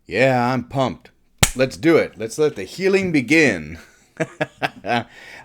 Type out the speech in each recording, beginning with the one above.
Yeah, I'm pumped. Let's do it. Let's let the healing begin.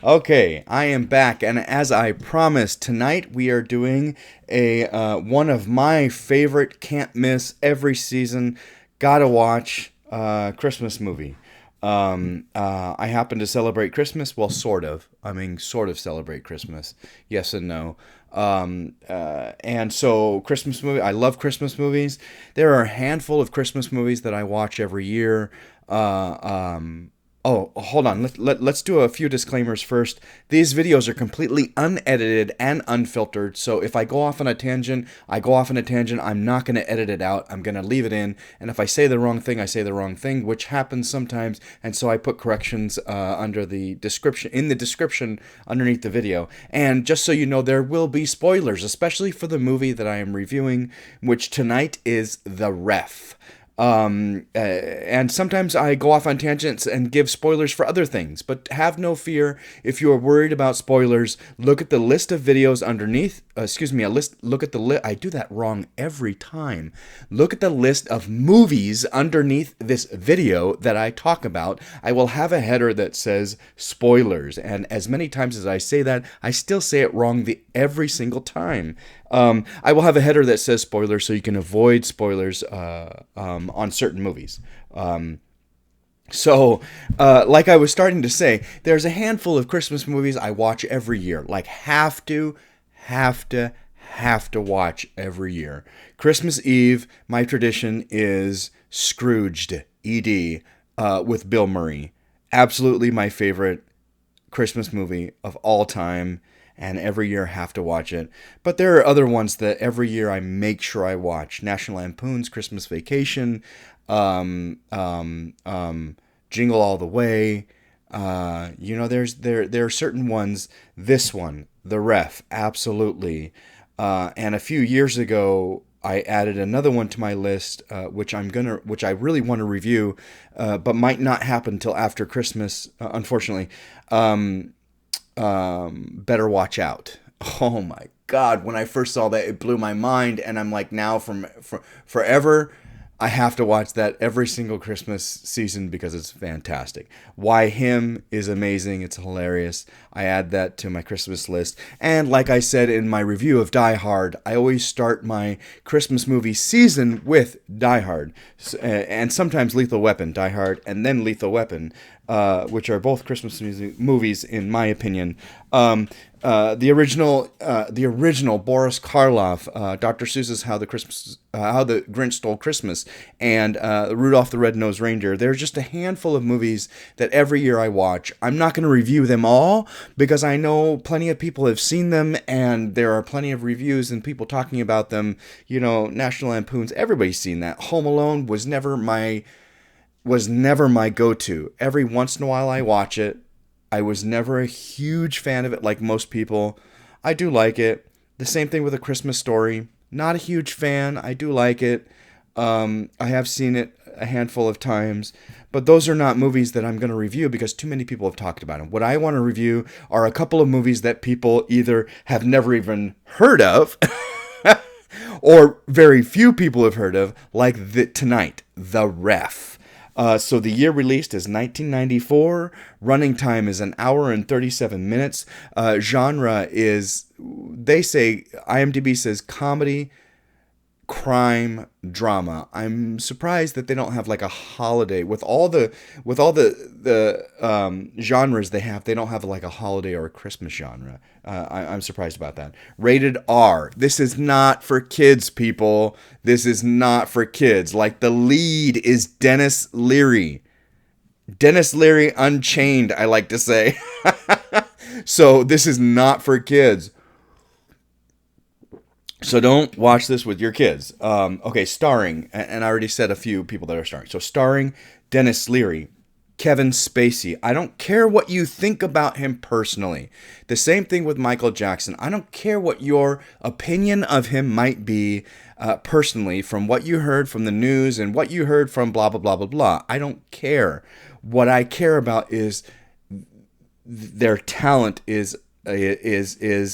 Okay, I am back, and as I promised, tonight we are doing a one of my favorite, can't miss every season, gotta watch Christmas movie. I happen to celebrate Christmas. Well, sort of. I mean, sort of celebrate Christmas. Yes and no. And so Christmas movie. I love Christmas movies. There are a handful of Christmas movies that I watch every year. Uh, um, Oh, hold on. Let's do a few disclaimers first. These videos are completely unedited and unfiltered, so if I go off on a tangent, I go off on a tangent. I'm not going to edit it out. I'm going to leave it in, and if I say the wrong thing, I say the wrong thing, which happens sometimes, and so I put corrections under the description, in the description underneath the video. And just so you know, there will be spoilers, especially for the movie that I am reviewing, which tonight is The Ref. And sometimes I go off on tangents and give spoilers for other things, but have no fear. If you are worried about spoilers, look at the list of videos underneath. Look at the list. I do that wrong every time. Look at the list of movies underneath this video that I talk about. I will have a header that says spoilers, and as many times as I say that, I still say it wrong every single time. I will have a header that says spoilers so you can avoid spoilers on certain movies. Like I was starting to say, there's a handful of Christmas movies I watch every year. Like have to watch every year. Christmas Eve, my tradition is Scrooged, ED, with Bill Murray. Absolutely my favorite Christmas movie of all time, and every year have to watch it. But there are other ones that every year I make sure I watch. National Lampoon's Christmas Vacation, um, um, Jingle All the Way. There are certain ones. This one, The Ref, absolutely. And a few years ago, I added another one to my list, which I really want to review, but might not happen until after Christmas, unfortunately. Um, Better Watch Out. Oh my God! When I first saw that, it blew my mind, and I'm like, now from forever, I have to watch that every single Christmas season because it's fantastic. Why Him is amazing. It's hilarious. I add that to my Christmas list. And like I said in my review of Die Hard, I always start my Christmas movie season with Die Hard. And sometimes Lethal Weapon, Die Hard, and then Lethal Weapon, which are both Christmas movies, in my opinion. The original Boris Karloff, Dr. Seuss's How the Grinch Stole Christmas, and Rudolph the Red-Nosed Reindeer. There's just a handful of movies that every year I watch. I'm not going to review them all because I know plenty of people have seen them, and there are plenty of reviews and people talking about them. National Lampoons. Everybody's seen that. Home Alone was never my go-to. Every once in a while I watch it. I was never a huge fan of it like most people. I do like it. The same thing with A Christmas Story. Not a huge fan. I do like it. I have seen it a handful of times. But those are not movies that I'm going to review because too many people have talked about them. What I want to review are a couple of movies that people either have never even heard of or very few people have heard of, like tonight, The Ref. So the year released is 1994. Running time is an hour and 37 minutes. Genre is, they say, IMDb says comedy, crime, drama. I'm surprised that they don't have like a holiday with all the genres they have. They don't have like a holiday or a Christmas genre. I'm surprised about that. Rated R. This is not for kids, people. This is not for kids. Like, the lead is Dennis Leary. Dennis Leary Unchained, I like to say. So this is not for kids. So don't watch this with your kids. Okay, starring, and I already said a few people that are starring. So starring Dennis Leary, Kevin Spacey. I don't care what you think about him personally. The same thing with Michael Jackson. I don't care what your opinion of him might be personally, from what you heard from the news and what you heard from blah, blah, blah, blah, blah. I don't care. What I care about is their talent is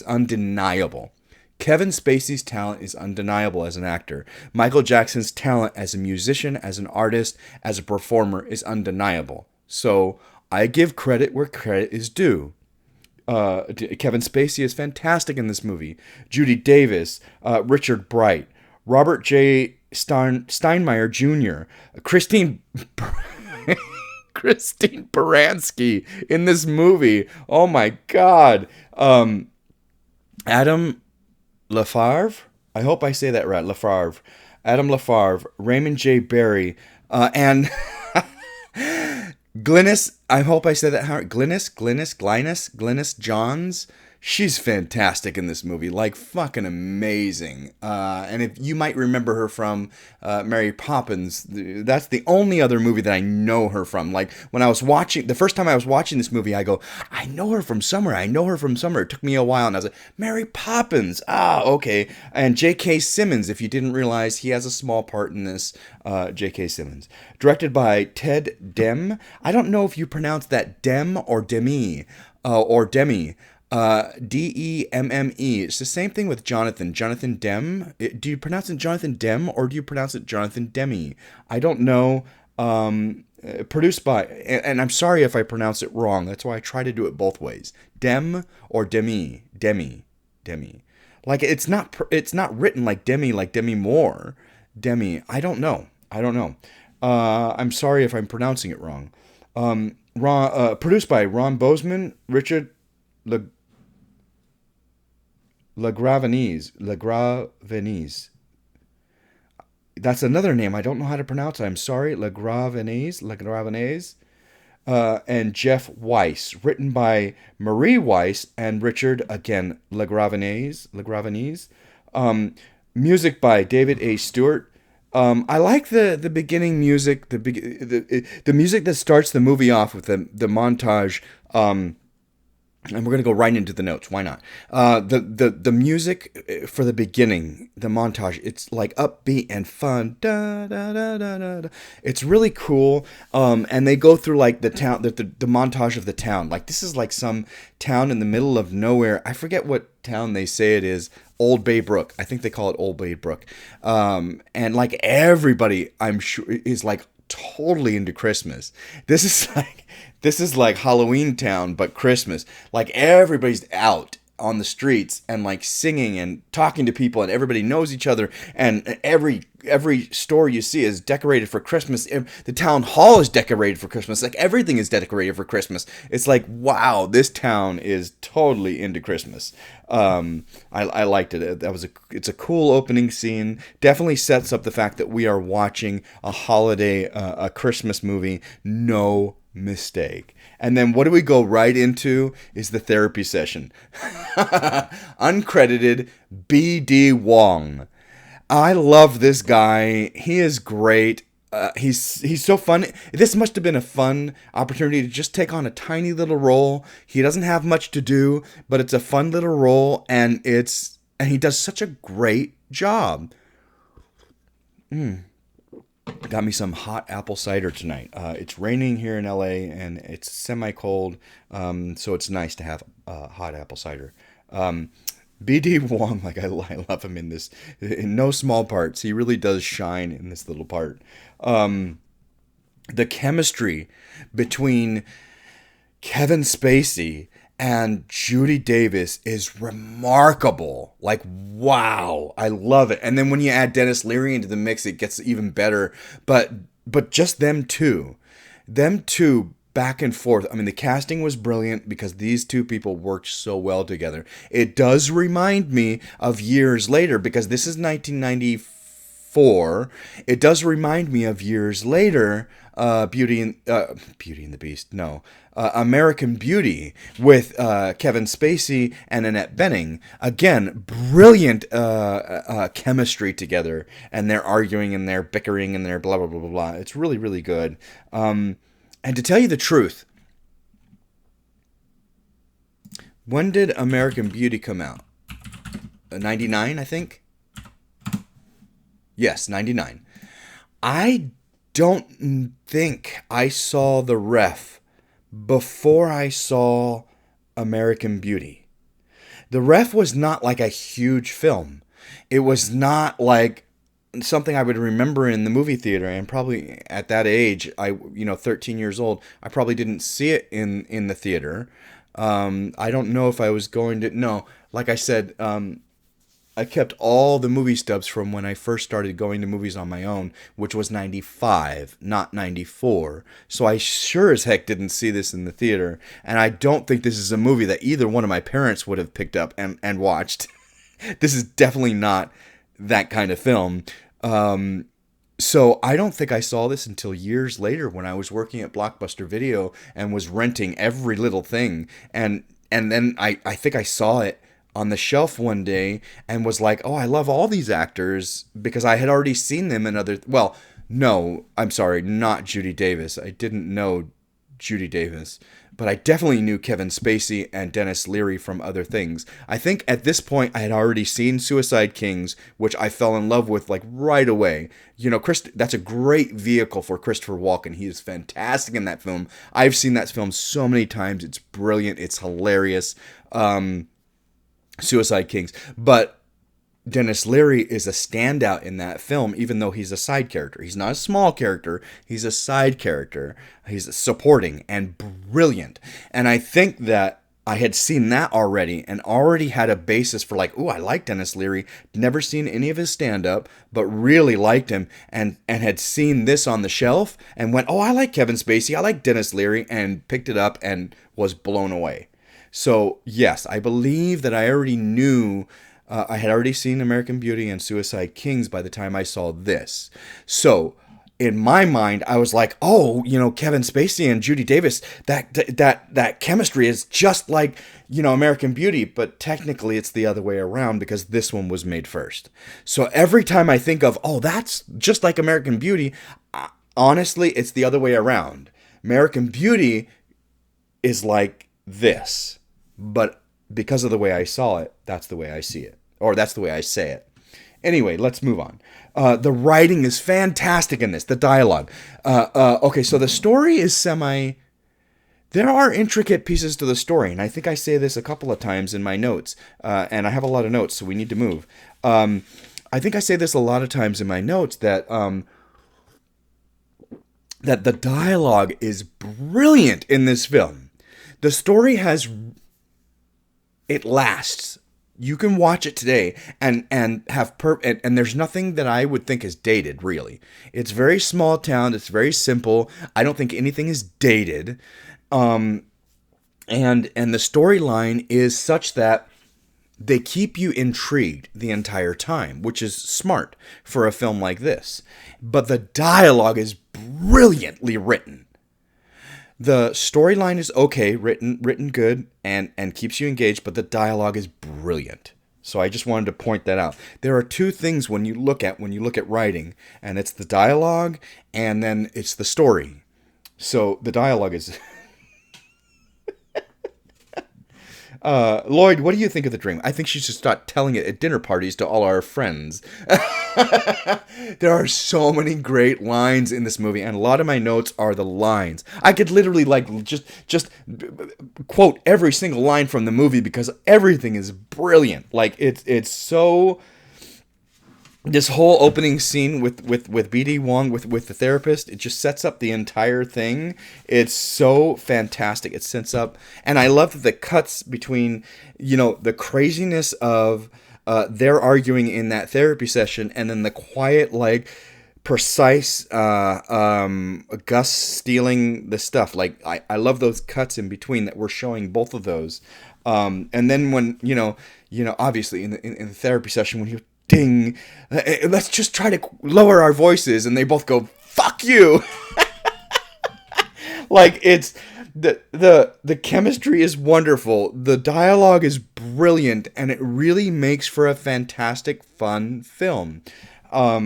undeniable. Kevin Spacey's talent is undeniable as an actor. Michael Jackson's talent as a musician, as an artist, as a performer is undeniable. So I give credit where credit is due. Kevin Spacey is fantastic in this movie. Judy Davis, Richard Bright, Robert J. Steinmeier Jr., Christine Christine Baranski in this movie. Oh my God. Adam LaFarve? I hope I say that right. LaFarve. Adam LaFarve, Raymond J. Barry, and Glynis. I hope I said that right. Glynis Johns. She's fantastic in this movie, like fucking amazing. And if you might remember her from Mary Poppins, that's the only other movie that I know her from. Like when I was watching, the first time I was watching this movie, I go, I know her from somewhere. It took me a while, and I was like, Mary Poppins. Ah, okay. And J.K. Simmons, if you didn't realize, he has a small part in this. J.K. Simmons, directed by Ted Dem. I don't know if you pronounce that Dem or Demi, or Demi. Demme. It's the same thing with Jonathan. Jonathan Dem. Do you pronounce it Jonathan Dem or do you pronounce it Jonathan Demi? I don't know. Produced by, and I'm sorry if I pronounce it wrong. That's why I try to do it both ways. Dem or Demi. Like it's not written like Demi Moore. Demi. I don't know. I'm sorry if I'm pronouncing it wrong. Produced by Ron Bozeman, Richard LaGravenese. That's another name I don't know how to pronounce. I'm sorry. LaGravenese. And Jeff Weiss. Written by Marie Weiss and Richard, again, LaGravenese. Music by David A. Stewart. I like the beginning music, the music that starts the movie off with the montage. And we're going to go right into the notes. Why not? The music for the beginning, the montage, it's like upbeat and fun. Da, da, da, da, da, da. It's really cool. And they go through like the town, the montage of the town. Like this is like some town in the middle of nowhere. I forget what town they say it is. Old Bay Brook. I think they call it Old Bay Brook. And like everybody, I'm sure, is like totally into Christmas. This is like Halloween Town, but Christmas. Like everybody's out on the streets and like singing and talking to people, and everybody knows each other, and every store you see is decorated for Christmas. The town hall is decorated for Christmas. Like everything is decorated for Christmas. It's like, wow, this town is totally into Christmas. I liked it. It's a cool opening scene. Definitely sets up the fact that we are watching a holiday, a Christmas movie. No mistake. And then what do we go right into is the therapy session. Uncredited B.D. Wong. I love this guy. He is great. He's so fun. This must have been a fun opportunity to just take on a tiny little role. He doesn't have much to do, but it's a fun little role, and he does such a great job. Got me some hot apple cider tonight. It's raining here in LA, and it's semi-cold, so it's nice to have hot apple cider. B.D. Wong, like I love him in this, in no small parts. He really does shine in this little part. The chemistry between Kevin Spacey and Judy Davis is remarkable. Like, wow, I love it. And then when you add Dennis Leary into the mix, it gets even better. But just them two back and forth. I mean, the casting was brilliant because these two people worked so well together. It does remind me of years later, because this is 1994. It does remind me of years later, Beauty and the Beast. No, American Beauty with Kevin Spacey and Annette Bening. Again, brilliant chemistry together, and they're arguing and they're bickering and they're blah blah blah blah blah. It's really really good. And to tell you the truth, when did American Beauty come out? 99, I think. Yes, 99. I don't think I saw the ref before I saw American Beauty. The Ref was not like a huge film. It was not like something I would remember in the movie theater, and probably at that age, 13 years old, I probably didn't see it in the theater. I don't know if I was going to. No, like I said, I kept all the movie stubs from when I first started going to movies on my own, which was 95, not 94. So I sure as heck didn't see this in the theater. And I don't think this is a movie that either one of my parents would have picked up and watched. This is definitely not that kind of film. So I don't think I saw this until years later when I was working at Blockbuster Video and was renting every little thing. And then I think I saw it on the shelf one day and was like, oh, I love all these actors, because I had already seen them in other... Well, no, I'm sorry, not Judy Davis. I didn't know Judy Davis, but I definitely knew Kevin Spacey and Dennis Leary from other things. I think at this point I had already seen Suicide Kings, which I fell in love with like right away. You know, that's a great vehicle for Christopher Walken. He is fantastic in that film. I've seen that film so many times. It's brilliant. It's hilarious. Suicide Kings. But Dennis Leary is a standout in that film, even though he's a side character. He's not a small character. He's a side character. He's supporting and brilliant. And I think that I had seen that already and already had a basis for like, oh, I like Dennis Leary. Never seen any of his stand-up, but really liked him, and had seen this on the shelf and went, oh, I like Kevin Spacey. I like Dennis Leary, and picked it up and was blown away. So, yes, I believe that I already knew, I had already seen American Beauty and Suicide Kings by the time I saw this. So, in my mind, I was like, oh, Kevin Spacey and Judy Davis, that chemistry is just like, American Beauty. But technically, it's the other way around, because this one was made first. So, every time I think of, oh, that's just like American Beauty, honestly, it's the other way around. American Beauty is like this. But because of the way I saw it, that's the way I see it. Or that's the way I say it. Anyway, let's move on. The writing is fantastic in this. The dialogue. Okay, so the story is There are intricate pieces to the story, and I think I say this a couple of times in my notes. And I have a lot of notes, so we need to move. I think I say this a lot of times in my notes, that the dialogue is brilliant in this film. The story it lasts. You can watch it today and have and there's nothing that I would think is dated, really. It's very small town. It's very simple. I don't think anything is dated. And the storyline is such that they keep you intrigued the entire time, which is smart for a film like this. But the dialogue is brilliantly written. The storyline is okay, written good, and keeps you engaged, but the dialogue is brilliant. So I just wanted to point that out. There are two things when you look at writing, and it's the dialogue, and then it's the story. So the dialogue is... Lloyd, what do you think of the dream? I think she should start telling it at dinner parties to all our friends. There are so many great lines in this movie, and a lot of my notes are the lines. I could literally just quote every single line from the movie, because everything is brilliant. Like it's so... This whole opening scene with B.D. Wong with the therapist, it just sets up the entire thing. It's so fantastic. It sets up, and I love the cuts between, the craziness of they're arguing in that therapy session, and then the quiet, like, precise Gus stealing the stuff. Like, I love those cuts in between that we're showing both of those. And then when obviously in the therapy session, when you ding, let's just try to lower our voices, and they both go, fuck you. Like, it's the chemistry is wonderful, the dialogue is brilliant, and it really makes for a fantastic, fun film. I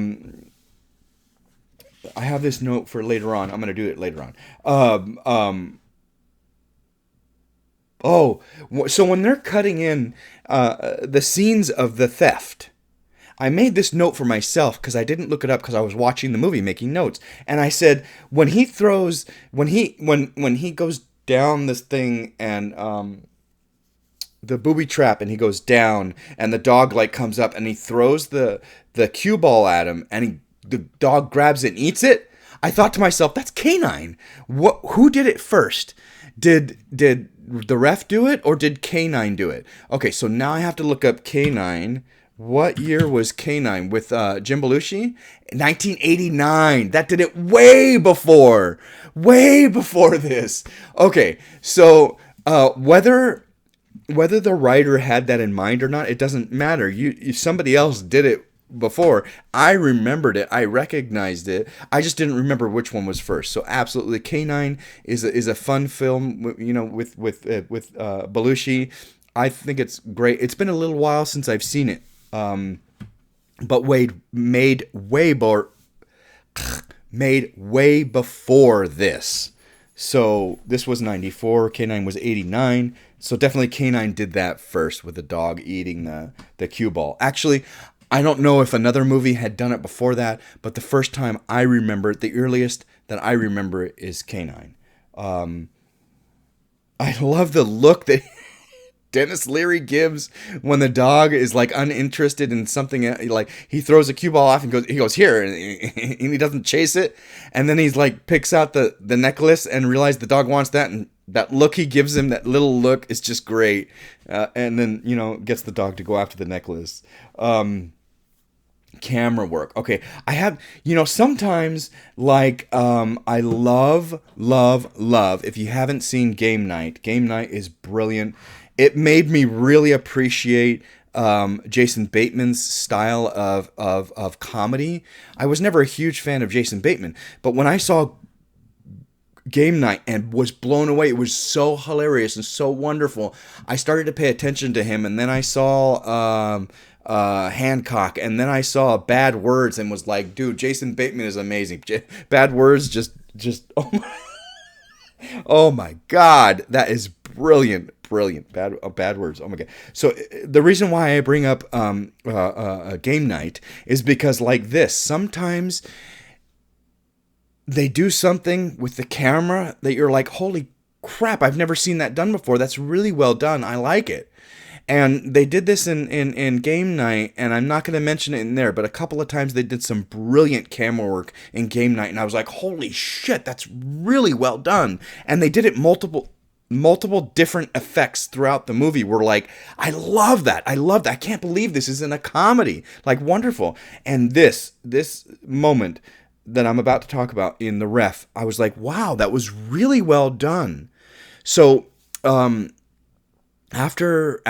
have this note for later on. I'm going to do it later on. So when they're cutting in the scenes of the theft, I made this note for myself because I didn't look it up because I was watching the movie making notes. And I said, when he goes down this thing and the booby trap, and he goes down, and the dog like comes up, and he throws the cue ball at him, and the dog grabs it and eats it. I thought to myself, that's canine. Who did it first? Did the ref do it, or did Canine do it? Okay, so now I have to look up Canine. What year was Canine with Jim Belushi? 1989. That did it way before this. Okay, so whether the writer had that in mind or not, it doesn't matter. If somebody else did it before, I remembered it, I recognized it, I just didn't remember which one was first. So absolutely, Canine is a fun film, you know, with Belushi. I think it's great. It's been a little while since I've seen it, but made way before this. So this was 94, Canine was 89. So definitely Canine did that first with the dog eating the cue ball. Actually, I don't know if another movie had done it before that, but the first time I remember it, the earliest that I remember it, is Canine. I love the look that Dennis Leary gives when the dog is like uninterested in something. Like he throws a cue ball off and he goes here, and he doesn't chase it. And then he's like picks out the necklace and realizes the dog wants that, and that look he gives him, that little look, is just great. And then, you know, gets the dog to go after the necklace. Camera work. Okay, I have, you know, sometimes like I love if you haven't seen Game Night is brilliant. It made me really appreciate Jason Bateman's style of comedy. I was never a huge fan of Jason Bateman, but when I saw Game Night and was blown away, it was so hilarious and so wonderful, I started to pay attention to him. And then I saw Hancock, and then I saw Bad Words and was like, dude, Jason Bateman is amazing. Bad Words, just oh my god, that is brilliant. Bad Words, oh my god. So the reason why I bring up Game Night is because, like this, sometimes they do something with the camera that you're like, holy crap, I've never seen that done before. That's really well done. I like it. And they did this in Game Night, and I'm not going to mention it in there, but a couple of times they did some brilliant camera work in Game Night, and I was like, holy shit, that's really well done. And they did it multiple different effects throughout the movie. Were like, I love that. I can't believe this isn't a comedy. Like, wonderful. And this moment that I'm about to talk about in The Ref, I was like, wow, that was really well done. So, after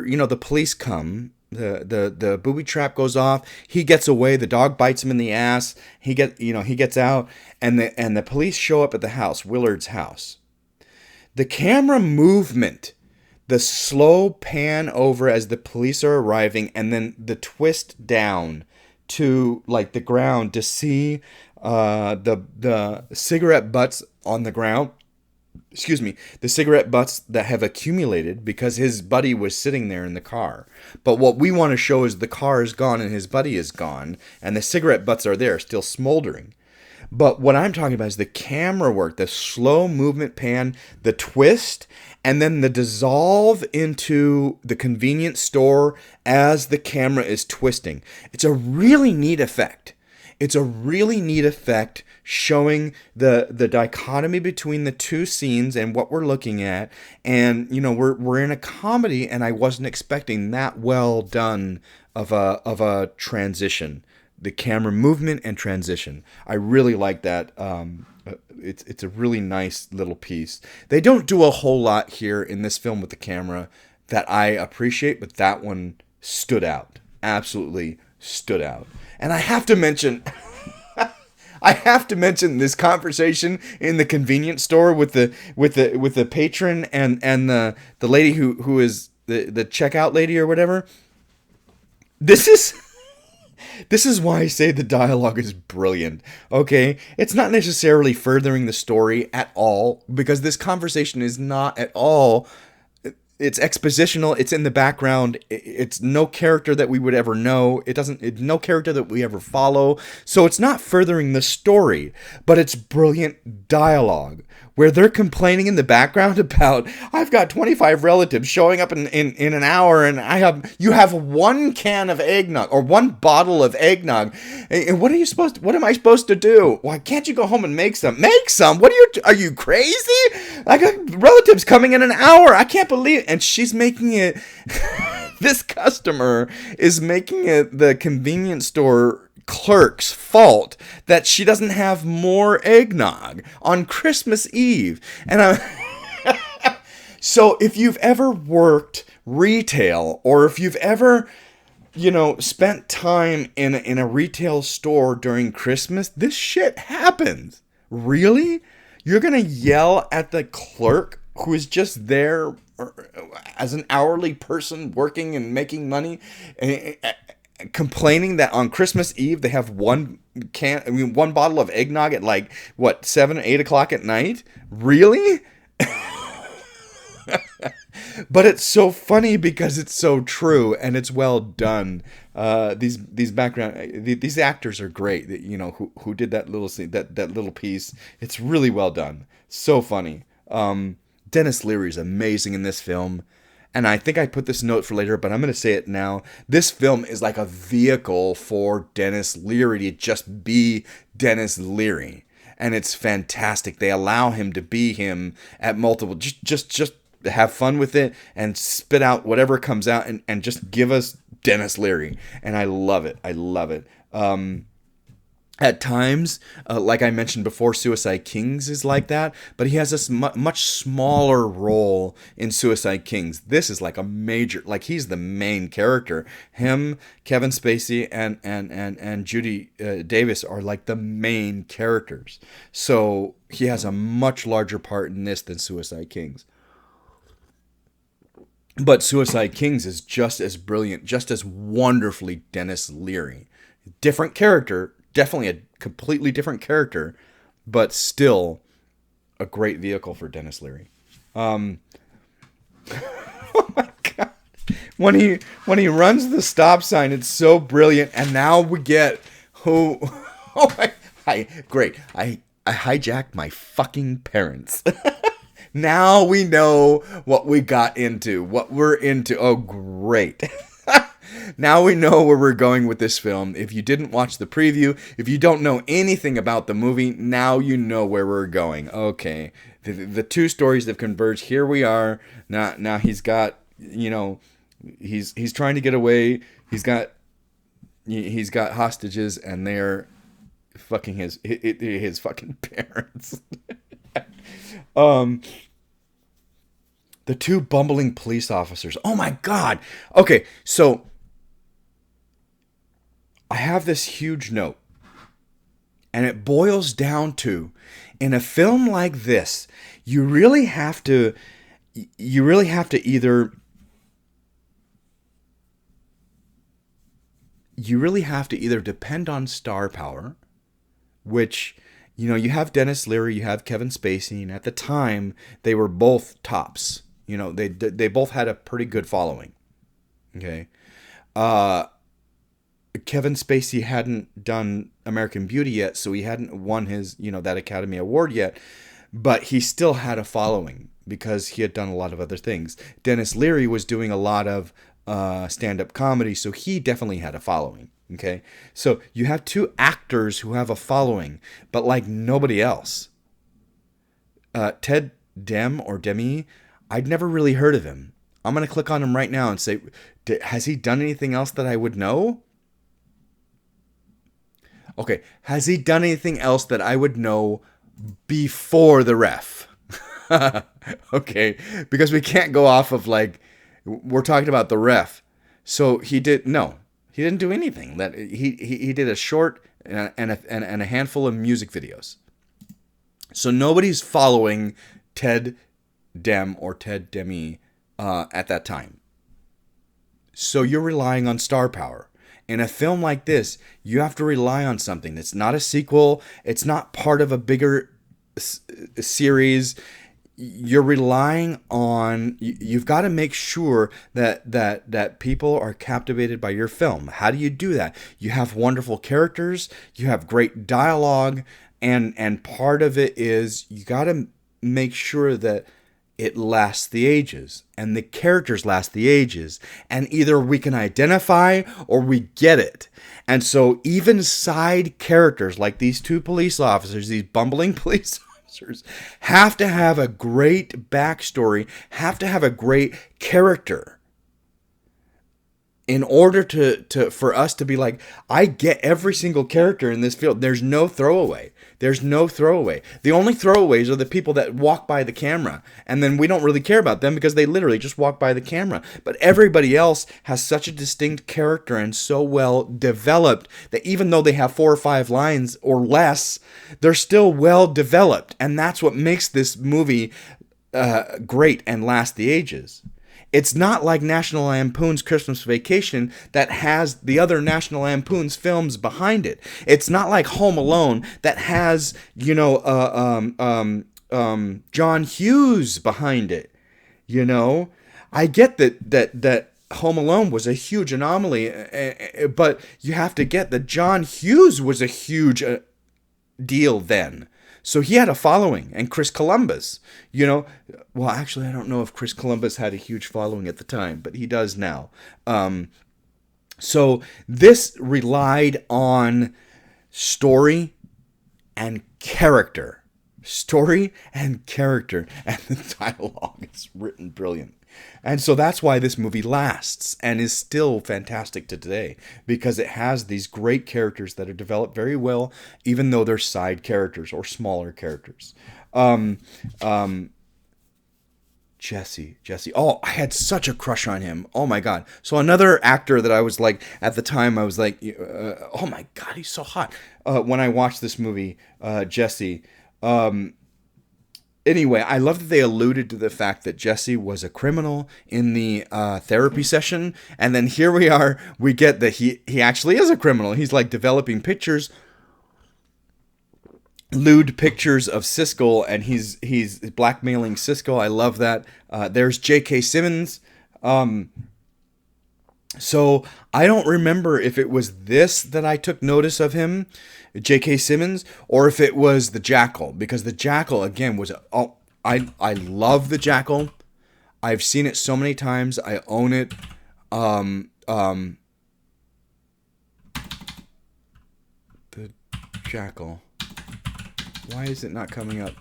you know, the police come, the booby trap goes off, he gets away, the dog bites him in the ass, he gets out, and the police show up at the house, Willard's house. The camera movement, the slow pan over as the police are arriving, and then the twist down to like the ground to see the cigarette butts on the ground. Excuse me, the cigarette butts that have accumulated because his buddy was sitting there in the car. But what we want to show is the car is gone and his buddy is gone, and the cigarette butts are there, still smoldering. But what I'm talking about is the camera work, the slow movement pan, the twist, and then the dissolve into the convenience store as the camera is twisting. It's a really neat effect. Showing the dichotomy between the two scenes and what we're looking at. And, you know, we're in a comedy, and I wasn't expecting that well done of a transition. The camera movement and transition. I really like that. It's a really nice little piece. They don't do a whole lot here in this film with the camera that I appreciate, but that one stood out. Absolutely stood out. And I have to mention this conversation in the convenience store with the patron and the lady who is the checkout lady or whatever. This is why I say the dialogue is brilliant. Okay, it's not necessarily furthering the story at all, because this conversation is not at all. It's expositional. It's in the background. It's no character that we would ever know. It's no character that we ever follow. So it's not furthering the story, but it's brilliant dialogue where they're complaining in the background about, I've got 25 relatives showing up in an hour, and you have one can of eggnog or one bottle of eggnog. And what am I supposed to do? Why can't you go home and make some? Make some? Are you crazy? I got relatives coming in an hour. I can't believe it. And she's making it, this customer is making it the convenience store clerk's fault that she doesn't have more eggnog on Christmas Eve. And so if you've ever worked retail, or if you've ever, spent time in a retail store during Christmas, this shit happens. Really? You're gonna yell at the clerk who is just there as an hourly person working and making money, complaining that on Christmas Eve they have one bottle of eggnog at 7 or 8 o'clock at night? Really? But it's so funny because it's so true and it's well done. These actors are great. Who did that little scene, that little piece. It's really well done. So funny. Denis Leary's amazing in this film. And I think I put this note for later, but I'm going to say it now. This film is like a vehicle for Denis Leary to just be Denis Leary. And it's fantastic. They allow him to be him at multiple, just have fun with it and spit out whatever comes out and just give us Denis Leary. And I love it. I love it. At times, like I mentioned before, Suicide Kings is like that, but he has this much smaller role in Suicide Kings. This is like a major, he's the main character. Him, Kevin Spacey, and Judy Davis are like the main characters. So he has a much larger part in this than Suicide Kings. But Suicide Kings is just as brilliant, just as wonderfully Denis Leary. Different character. Definitely a completely different character, but still a great vehicle for Denis Leary. Oh my god! When he runs the stop sign, it's so brilliant. And now we get who? Oh my! Great! I hijacked my fucking parents. Now we know what we got into, what we're into. Oh, great! Now we know where we're going with this film. If you didn't watch the preview, if you don't know anything about the movie, now you know where we're going. Okay, the two stories have converged. Here we are. Now he's got, he's trying to get away. He's got hostages, and they're fucking his fucking parents. The two bumbling police officers. Oh my god. Okay, so I have this huge note, and it boils down to, in a film like this, you really have to either depend on star power, which, you have Denis Leary, you have Kevin Spacey, and at the time they were both tops. They both had a pretty good following. Okay. Kevin Spacey hadn't done American Beauty yet, so he hadn't won his, that Academy Award yet, but he still had a following because he had done a lot of other things. Denis Leary was doing a lot of stand-up comedy, so he definitely had a following. Okay, so you have two actors who have a following, but like nobody else. Ted Demme, I'd never really heard of him. I'm going to click on him right now and say, has he done anything else that I would know? Okay, has he done anything else that I would know before The Ref? Okay, because we can't go off of we're talking about The Ref. So he didn't do anything. That he did a short and a handful of music videos. So nobody's following Ted Demme at that time. So you're relying on star power. In a film like this, you have to rely on something. It's not a sequel. It's not part of a bigger series. You're relying on, you've got to make sure that people are captivated by your film. How do you do that? You have wonderful characters. You have great dialogue. And part of it is you got to make sure that it lasts the ages and the characters last the ages, and either we can identify or we get it. And so even side characters like these two police officers, these bumbling police officers, have to have a great backstory, have to have a great character in order to for us to be like, I get every single character in this field. There's no throwaway. There's no throwaway. The only throwaways are the people that walk by the camera, and then we don't really care about them because they literally just walk by the camera. But everybody else has such a distinct character and so well developed that even though they have 4 or 5 lines or less, they're still well developed, and that's what makes this movie great and last the ages. It's not like National Lampoon's Christmas Vacation that has the other National Lampoon's films behind it. It's not like Home Alone that has, John Hughes behind it. I get that Home Alone was a huge anomaly, but you have to get that John Hughes was a huge deal then. So he had a following, and Chris Columbus, well, actually, I don't know if Chris Columbus had a huge following at the time, but he does now. So this relied on story and character. Story and character, and the dialogue is written brilliant. And so that's why this movie lasts and is still fantastic to today, because it has these great characters that are developed very well, even though they're side characters or smaller characters. Jesse. Oh, I had such a crush on him. Oh my God. So another actor that I was like, at the time I was like, oh my God, he's so hot. When I watched this movie, Jesse. Anyway, I love that they alluded to the fact that Jesse was a criminal in the therapy session. And then here we are, we get that he actually is a criminal. He's like developing pictures, lewd pictures of Siskel, and he's blackmailing Siskel. I love that. There's J.K. Simmons. So I don't remember if it was this that I took notice of him, J.K. Simmons, or if it was the Jackal, because the Jackal again was I love the Jackal. I've seen it so many times. I own it. The Jackal. Why is it not coming up?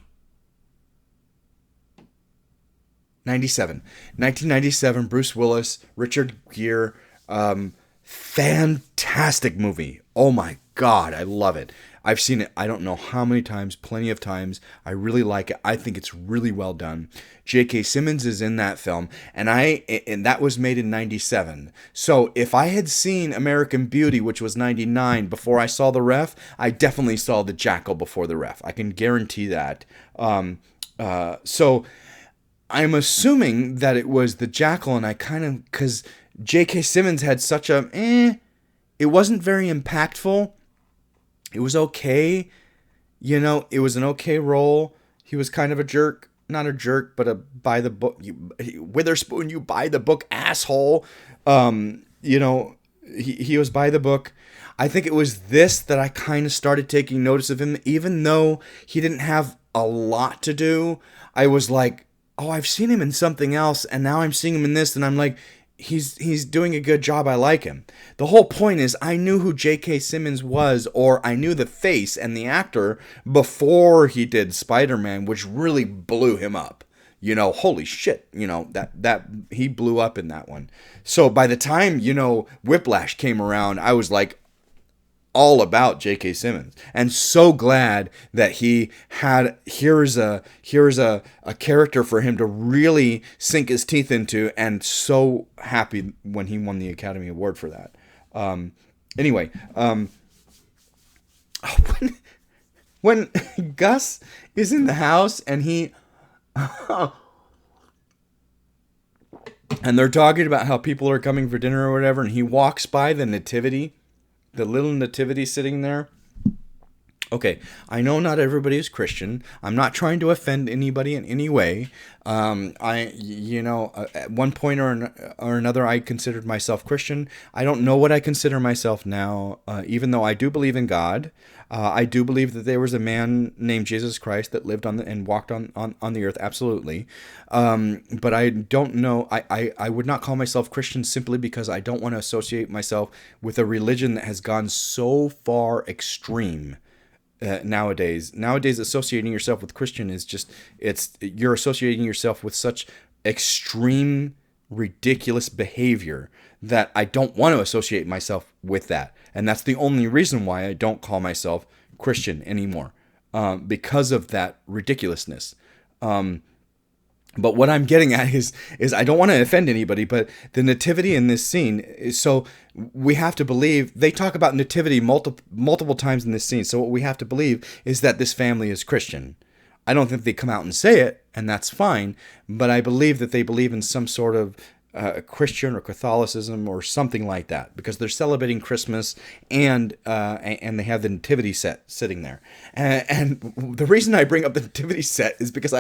1997, Bruce Willis, Richard Gere, fantastic movie. Oh my God, I love it. I've seen it, I don't know how many times, plenty of times. I really like it. I think it's really well done. J.K. Simmons is in that film, and that was made in 97. So if I had seen American Beauty, which was 99, before I saw The Ref, I definitely saw The Jackal before The Ref. I can guarantee that. So I'm assuming that it was the Jackal, and because J.K. Simmons had such it wasn't very impactful. It was okay. It was an okay role. He was kind of a jerk. Not a jerk, but a by the book. Witherspoon, you buy the book, asshole. He was by the book. I think it was this that I kind of started taking notice of him, even though he didn't have a lot to do. I was like, oh, I've seen him in something else, and now I'm seeing him in this, and I'm like, he's doing a good job. I like him. The whole point is I knew who J.K. Simmons was, or I knew the face and the actor before he did Spider-Man, which really blew him up. Holy shit, that he blew up in that one. So by the time, Whiplash came around, I was like, all about J.K. Simmons, and so glad that he had here's a character for him to really sink his teeth into, and so happy when he won the Academy Award for that. Anyway, when Gus is in the house and he and they're talking about how people are coming for dinner or whatever, and he walks by the nativity. The little nativity sitting there. Okay, I know not everybody is Christian. I'm not trying to offend anybody in any way. At one point or another, I considered myself Christian. I don't know what I consider myself now, even though I do believe in God. I do believe that there was a man named Jesus Christ that lived and walked on the earth, absolutely. But I don't know. I would not call myself Christian simply because I don't want to associate myself with a religion that has gone so far extreme. Nowadays associating yourself with Christian is just you're associating yourself with such extreme ridiculous behavior that I don't want to associate myself with that, and that's the only reason why I don't call myself Christian anymore, because of that ridiculousness. But what I'm getting at is I don't want to offend anybody, but the nativity in this scene is so we have to believe they talk about nativity multiple times in this scene. So what we have to believe is that this family is Christian. I don't think they come out and say it, and that's fine. But I believe that they believe in some sort of Christian or Catholicism or something like that, because they're celebrating Christmas and they have the nativity set sitting there. And the reason I bring up the nativity set is because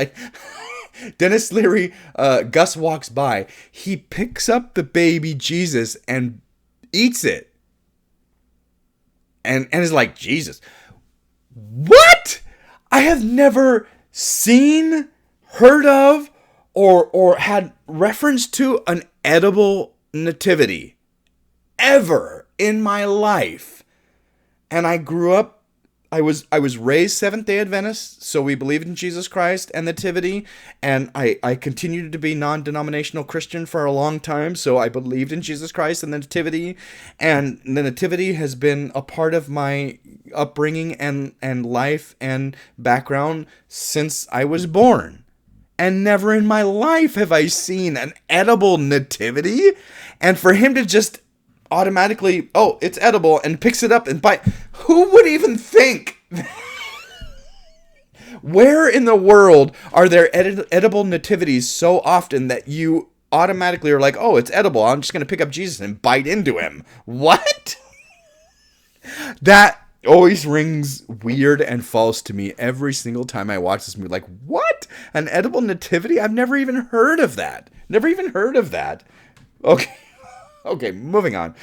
Dennis Leary, Gus walks by. He picks up the baby Jesus and eats it. And is like, Jesus, what? I have never seen, heard of, or had reference to an edible nativity ever in my life. And I grew up, I was raised Seventh-day Adventist, so we believed in Jesus Christ and the nativity, and I continued to be non-denominational Christian for a long time, so I believed in Jesus Christ and the nativity, and the nativity has been a part of my upbringing and life and background since I was born. And never in my life have I seen an edible nativity, and for him to just automatically, oh, it's edible, and picks it up and bite. Who would even think? Where in the world are there edible nativities so often that you automatically are like, oh, it's edible, I'm just going to pick up Jesus and bite into him? What? That always rings weird and false to me every single time I watch this movie. Like, what? An edible nativity? I've never even heard of that. Never even heard of that. Okay. Okay, moving on.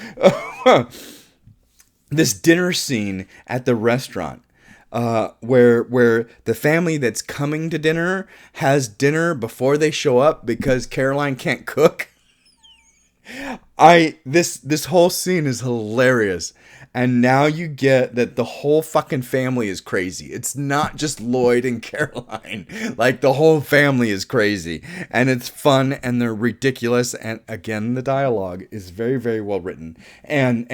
This dinner scene at the restaurant, where the family that's coming to dinner has dinner before they show up because Caroline can't cook. This whole scene is hilarious. And now you get that the whole fucking family is crazy. It's not just Lloyd and Caroline. Like, the whole family is crazy. And it's fun, and they're ridiculous. And again, the dialogue is very, very well written. And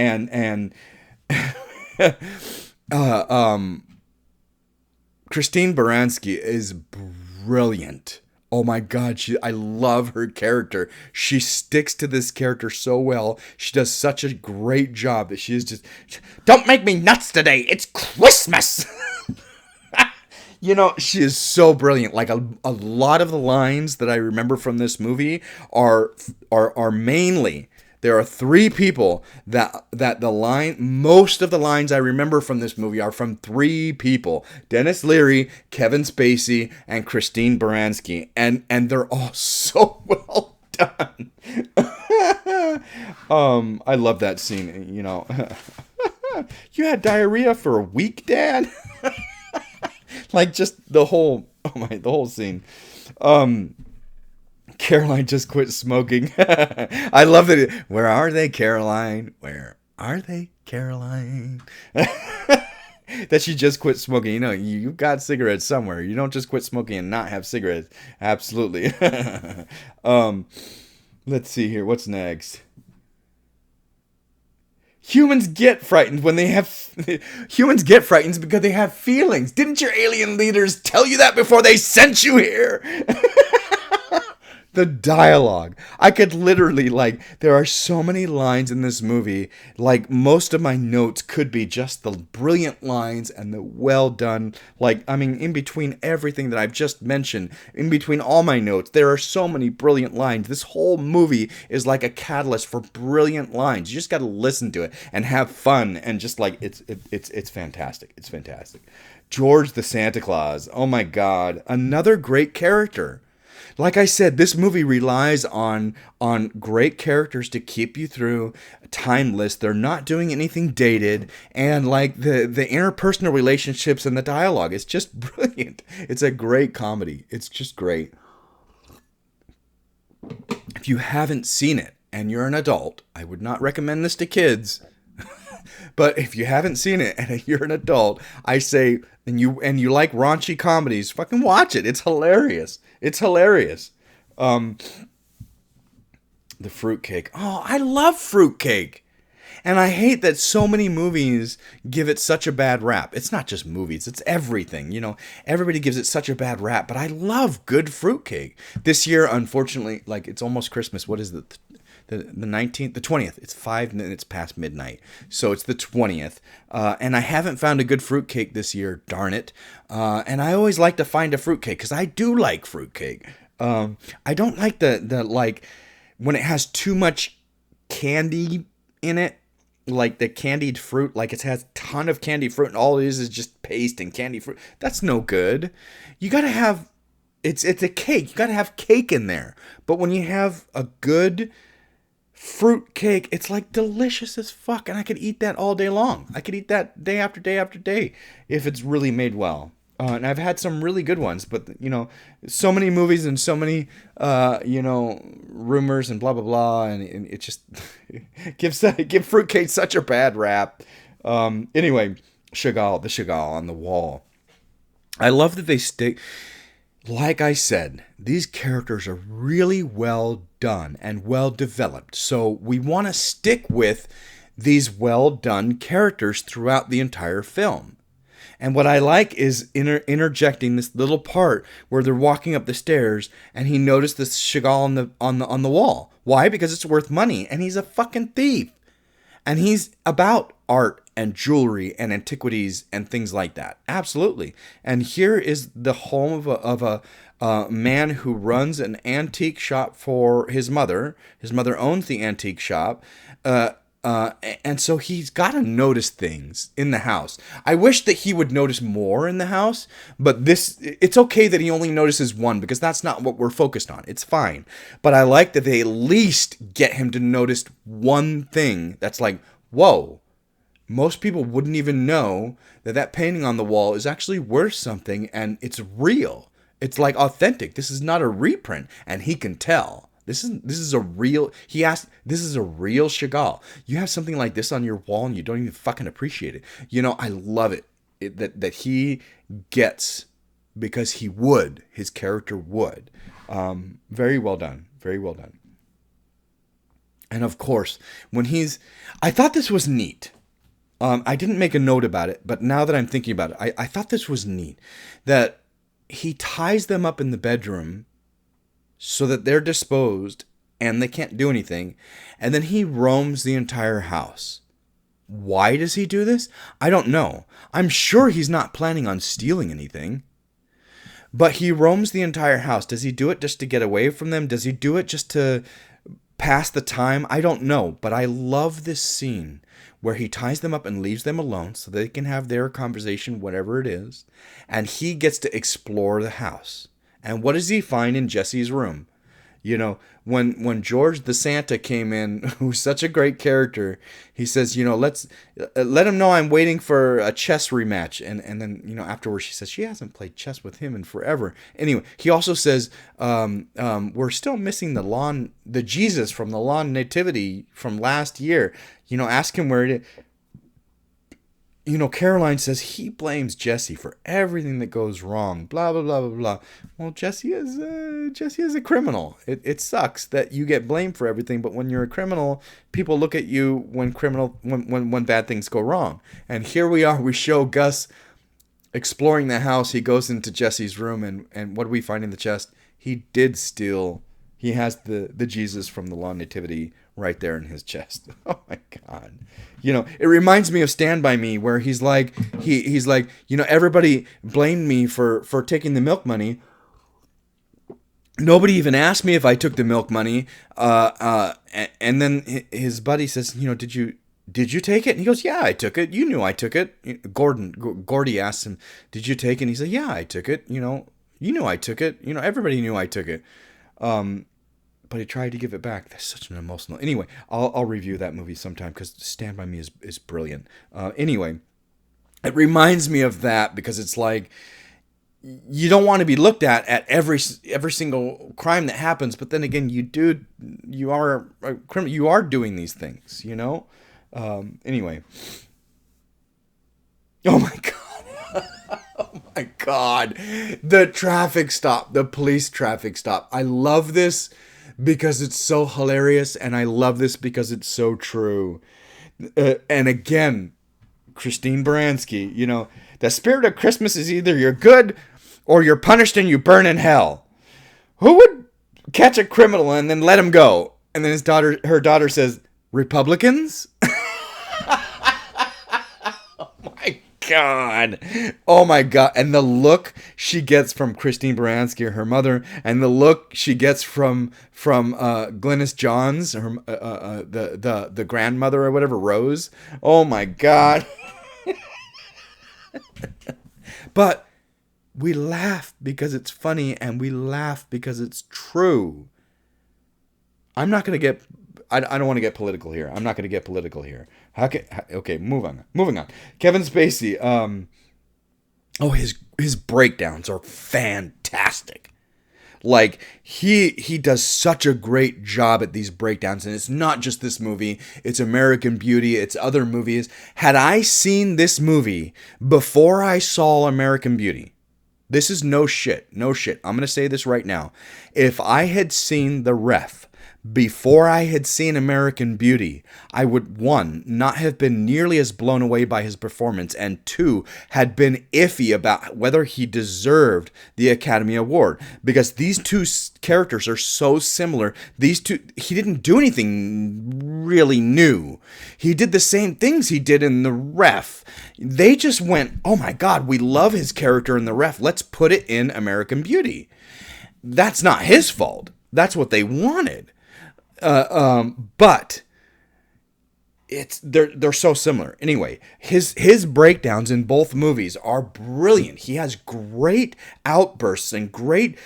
Christine Baranski is brilliant. Oh my God, I love her character. She sticks to this character so well. She does such a great job that she is just, don't make me nuts today. It's Christmas. You know, she is so brilliant. Like a lot of the lines that I remember from this movie are mainly, there are three people that most of the lines I remember from this movie are from three people: Dennis Leary, Kevin Spacey, and Christine Baranski. And they're all so well done. I love that scene, you know. You had diarrhea for a week, Dad? Like, just the whole scene. Caroline just quit smoking. I love that. Where are they, Caroline? Where are they, Caroline? That she just quit smoking. You know, you've got cigarettes somewhere. You don't just quit smoking and not have cigarettes. Absolutely. Let's see here. What's next? Humans get frightened when they have... Humans get frightened because they have feelings. Didn't your alien leaders tell you that before they sent you here? The dialogue. I could literally, like, there are so many lines in this movie. Like, most of my notes could be just the brilliant lines and the well done. Like, I mean, in between everything that I've just mentioned, in between all my notes, there are so many brilliant lines. This whole movie is like a catalyst for brilliant lines. You just got to listen to it and have fun and just like, it's fantastic. It's fantastic. George the Santa Claus. Oh my God. Another great character. Like I said, this movie relies on great characters to keep you through, timeless. They're not doing anything dated, and like the interpersonal relationships and the dialogue, it's just brilliant. It's a great comedy. It's just great. If you haven't seen it and you're an adult, I would not recommend this to kids. But if you haven't seen it and you're an adult, I say, and you like raunchy comedies, fucking watch it. It's hilarious. It's hilarious. The fruitcake. Oh, I love fruitcake. And I hate that so many movies give it such a bad rap. It's not just movies, it's everything. You know, everybody gives it such a bad rap, but I love good fruitcake. This year, unfortunately, like, it's almost Christmas. What is it? The 19th, the 20th. It's 5 minutes past midnight. So it's the 20th. And I haven't found a good fruitcake this year, darn it. And I always like to find a fruitcake because I do like fruitcake. I don't like the like when it has too much candy in it, like the candied fruit, like it has a ton of candied fruit and all it is just paste and candy fruit. That's no good. You got to have, it's a cake. You got to have cake in there. But when you have a good fruit cake, it's like delicious as fuck, and I could eat that all day long. I could eat that day after day after day if it's really made well. And I've had some really good ones, but you know, so many movies and so many you know, rumors and blah blah blah, and it just give fruitcake such a bad rap. Anyway, the Chagall on the wall. I love that they stick. Like I said, these characters are really well done and well developed. So we want to stick with these well done characters throughout the entire film. And what I like is interjecting this little part where they're walking up the stairs and he noticed this Chagall on the wall. Why? Because it's worth money and he's a fucking thief. And he's about art and jewelry and antiquities and things like that. Absolutely. And here is the home of a man who runs an antique shop for his mother. His mother owns the antique shop. And so he's got to notice things in the house. I wish that he would notice more in the house, but it's okay that he only notices one because that's not what we're focused on. It's fine. But I like that they at least get him to notice one thing that's like, whoa, most people wouldn't even know that painting on the wall is actually worth something and it's real. It's like authentic. This is not a reprint, and he can tell. This is a real. This is a real Chagall. You have something like this on your wall and you don't even fucking appreciate it. You know, I love it that he gets, because he would. His character would. Very well done. Very well done. And of course, I thought this was neat. I didn't make a note about it, but now that I'm thinking about it, I thought this was neat. That he ties them up in the bedroom so that they're disposed and they can't do anything. And then he roams the entire house. Why does he do this? I don't know. I'm sure he's not planning on stealing anything. But he roams the entire house. Does he do it just to get away from them? Does he do it just to pass the time? I don't know. But I love this scene where he ties them up and leaves them alone so they can have their conversation, whatever it is. And he gets to explore the house. And what does he find in Jesse's room? You know, when George the Santa came in, who's such a great character, he says, you know, let him know I'm waiting for a chess rematch. And then, you know, afterwards she says she hasn't played chess with him in forever. Anyway, he also says, we're still missing the Jesus from the lawn nativity from last year. You know, ask him where it is. You know, Caroline says he blames Jesse for everything that goes wrong. Blah blah blah blah blah. Well, Jesse is a criminal. It sucks that you get blamed for everything, but when you're a criminal, people look at you when bad things go wrong. And here we are. We show Gus exploring the house. He goes into Jesse's room, and what do we find in the chest? He did steal He has the Jesus from the Long Nativity right there in his chest. Oh my God. It reminds me of Stand By Me, where he's like, he's like, everybody blamed me for taking the milk money. Nobody even asked me if I took the milk money. And then his buddy says, did you take it? And he goes, yeah, I took it. You knew I took it. Gordy asked him, did you take it? And he said, yeah, I took it. You knew I took it. Everybody knew I took it. But he tried to give it back. That's such an emotional. Anyway, I'll review that movie sometime because Stand By Me is brilliant. Anyway, it reminds me of that because it's like, you don't want to be looked at every single crime that happens, but then again, you are a criminal. You are doing these things, Anyway. Oh my God. Oh my God. The traffic stop, the police traffic stop. I love this because it's so hilarious, and I love this because it's so true. And again, Christine Baranski, the spirit of Christmas is either you're good or you're punished and you burn in hell. Who would catch a criminal and then let him go? And then her daughter says, Republicans? God. Oh my God. And the look she gets from Christine Baranski, her mother, and the look she gets from Glynis Johns, her the grandmother or whatever, Rose. Oh my God. But we laugh because it's funny, and we laugh because it's true. I'm not going to get... I don't want to get political here. I'm not going to get political here. Okay, moving on. Kevin Spacey. His breakdowns are fantastic. Like, he does such a great job at these breakdowns, and it's not just this movie. It's American Beauty. It's other movies. Had I seen this movie before I saw American Beauty, this is no shit. I'm going to say this right now. If I had seen The Ref before I had seen American Beauty, I would, 1, not have been nearly as blown away by his performance, and 2, had been iffy about whether he deserved the Academy Award, because these two characters are so similar. He didn't do anything really new. He did the same things he did in The Ref. They just went, oh my God, we love his character in The Ref. Let's put it in American Beauty. That's not his fault. That's what they wanted. But they're so similar. Anyway, his breakdowns in both movies are brilliant. He has great outbursts and great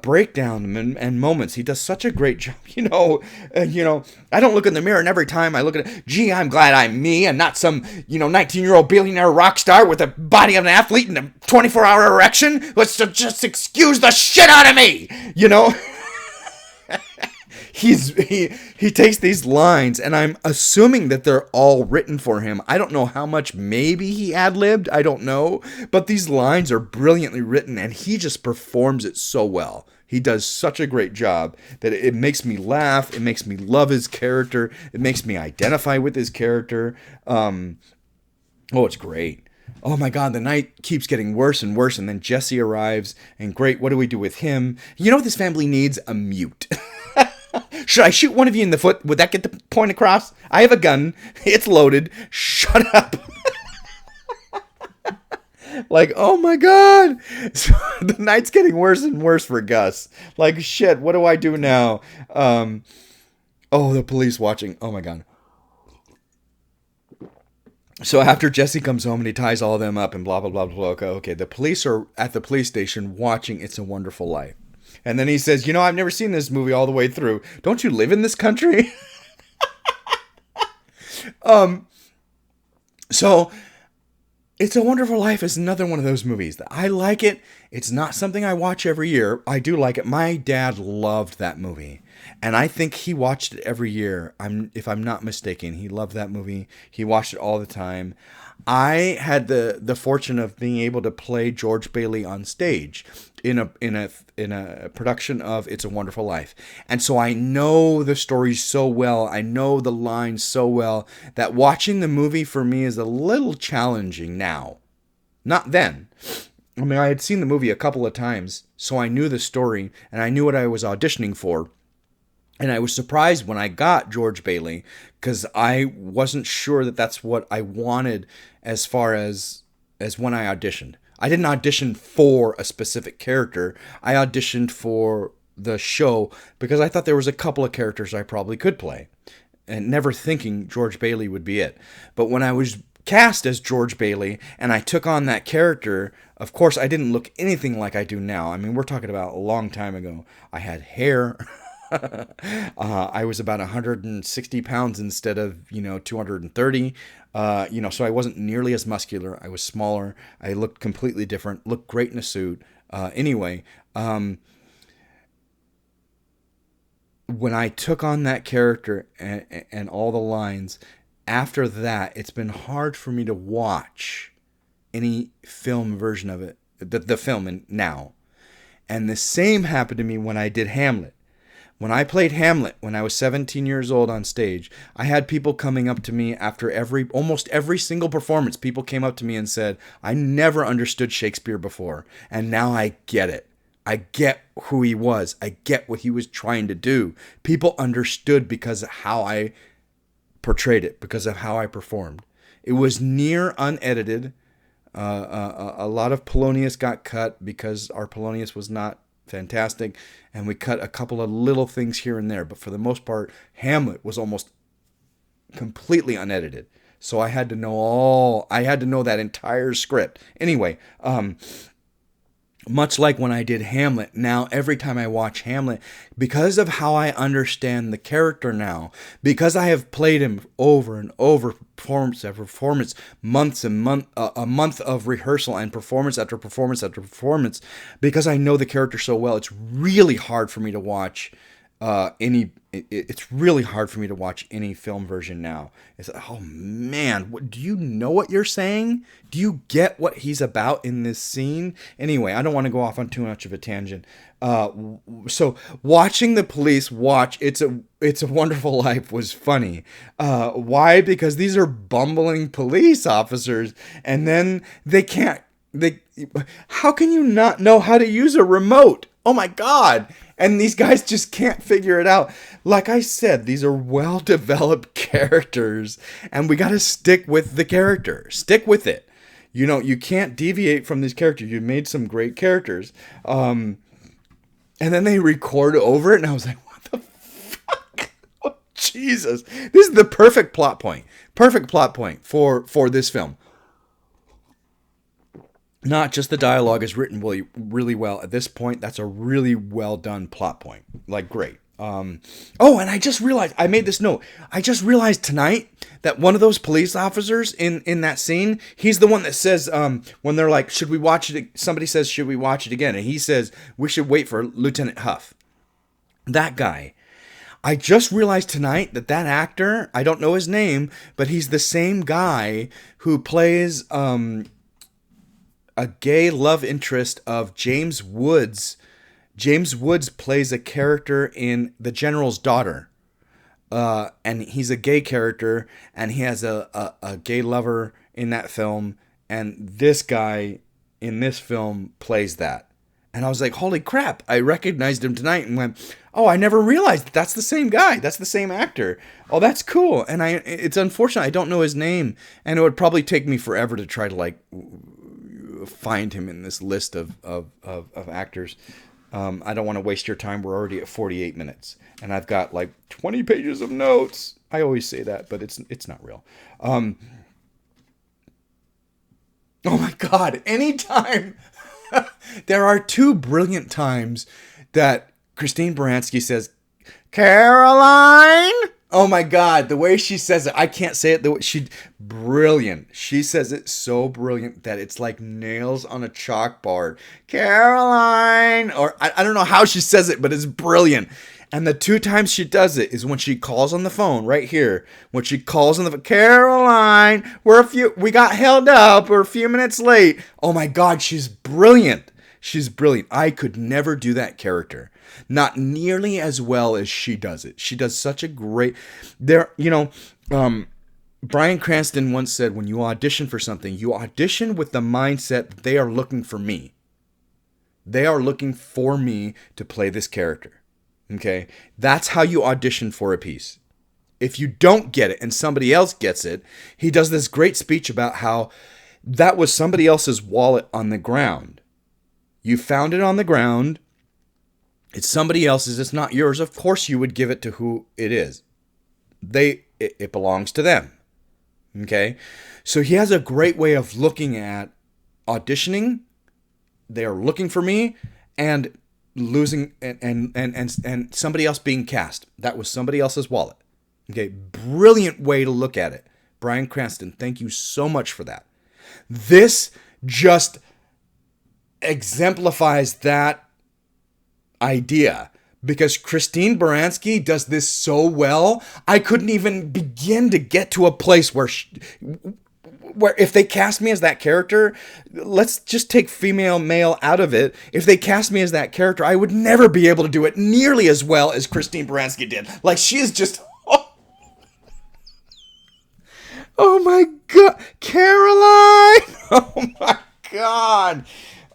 breakdown and moments. He does such a great job. I don't look in the mirror, and every time I look at it, gee, I'm glad I'm me and not some 19-year-old billionaire rock star with the body of an athlete and a 24-hour erection. Let's just excuse the shit out of me. He takes these lines, and I'm assuming that they're all written for him. I don't know how much maybe he ad-libbed. I don't know. But these lines are brilliantly written, and he just performs it so well. He does such a great job that it makes me laugh. It makes me love his character. It makes me identify with his character. It's great. Oh my God, the night keeps getting worse and worse, and then Jesse arrives, and great, what do we do with him? You know what this family needs? A mute. Should I shoot one of you in the foot? Would that get the point across? I have a gun. It's loaded. Shut up. Like, oh my God. So the night's getting worse and worse for Gus. Like, shit, what do I do now? The police watching. Oh my God. So after Jesse comes home and he ties all of them up and blah, blah, blah, blah. Okay, the police are at the police station watching It's a Wonderful Life. And then he says, I've never seen this movie all the way through. Don't you live in this country? So It's a Wonderful Life is another one of those movies that I like it. It's not something I watch every year. I do like it. My dad loved that movie. And I think he watched it every year. If I'm not mistaken, he loved that movie. He watched it all the time. I had the fortune of being able to play George Bailey on stage in a production of It's a Wonderful Life. And so I know the story so well. I know the lines so well that watching the movie for me is a little challenging now. Not then. I mean, I had seen the movie a couple of times, so I knew the story and I knew what I was auditioning for. And I was surprised when I got George Bailey because I wasn't sure that that's what I wanted as far as when I auditioned. I didn't audition for a specific character. I auditioned for the show because I thought there was a couple of characters I probably could play, and never thinking George Bailey would be it. But when I was cast as George Bailey and I took on that character, of course I didn't look anything like I do now. I mean, we're talking about a long time ago. I had hair. I was about 160 pounds instead of 230. So I wasn't nearly as muscular. I was smaller. I looked completely different. Looked great in a suit. Anyway, when I took on that character and all the lines, after that, it's been hard for me to watch any film version of it, the film now. And the same happened to me when I did Hamlet. When I played Hamlet when I was 17 years old on stage, I had people coming up to me after almost every single performance. People came up to me and said, I never understood Shakespeare before, and now I get it. I get who he was. I get what he was trying to do. People understood because of how I portrayed it, because of how I performed. It was near unedited. A lot of Polonius got cut because our Polonius was not fantastic, and we cut a couple of little things here and there, but for the most part, Hamlet was almost completely unedited. So I had to know that entire script. Anyway, much like when I did Hamlet, now every time I watch Hamlet, because of how I understand the character now, because I have played him over and over, performance after performance, a month of rehearsal and performance after performance after performance, because I know the character so well, it's really hard for me to watch it's really hard for me to watch any film version now. It's oh man, do you know what you're saying? Do you get what he's about in this scene? Anyway, I don't want to go off on too much of a tangent. So watching the police watch It's a Wonderful Life was funny. Why? Because these are bumbling police officers, and then how can you not know how to use a remote? Oh my God. And these guys just can't figure it out. Like I said, these are well-developed characters, and we got to stick with the character. Stick with it. You can't deviate from these characters. You made some great characters. And then they record over it, and I was like, what the fuck? Oh, Jesus. This is the perfect plot point. Perfect plot point for this film. Not just the dialogue is written really well. At this point, that's a really well done plot point. Like, great. And I just realized, I made this note. I just realized tonight that one of those police officers in that scene, he's the one that says, when they're like, should we watch it? Somebody says, should we watch it again? And he says, we should wait for Lieutenant Huff. That guy. I just realized tonight that actor, I don't know his name, but he's the same guy who plays, a gay love interest of James Woods. James Woods plays a character in The General's Daughter. And he's a gay character, and he has a gay lover in that film. And this guy in this film plays that. And I was like, holy crap, I recognized him tonight and went, oh, I never realized that's the same guy. That's the same actor. Oh, that's cool. And it's unfortunate I don't know his name. And it would probably take me forever to try to find him in this list of actors. I don't want to waste your time. We're already at 48 minutes, and I've got 20 pages of notes. I always say that, but it's not real. Oh my God! Anytime there are two brilliant times that Christine Baranski says, "Caroline." Oh my God, the way she says it, I can't say it. Brilliant. She says it so brilliant that it's like nails on a chalkboard. Caroline, or I don't know how she says it, but it's brilliant. And the two times she does it is when she calls on the phone right here. When she calls on the phone, Caroline, we got held up. We're a few minutes late. Oh my God, she's brilliant. She's brilliant. I could never do that character. Not nearly as well as she does it. She does such a great... Bryan Cranston once said, when you audition for something, you audition with the mindset that they are looking for me. They are looking for me to play this character. Okay? That's how you audition for a piece. If you don't get it and somebody else gets it, he does this great speech about how that was somebody else's wallet on the ground. You found it on the ground. It's somebody else's. It's not yours. Of course you would give it to who it is. It belongs to them. Okay? So he has a great way of looking at auditioning. They are looking for me, and losing and somebody else being cast. That was somebody else's wallet. Okay, brilliant way to look at it. Bryan Cranston, thank you so much for that. This just exemplifies that idea, because Christine Baranski does this so well. I couldn't even begin to get to a place where if they cast me as that character, let's just take female, male out of it. If they cast me as that character, I would never be able to do it nearly as well as Christine Baranski did. Like, she is just, oh my God, Caroline! Oh my God!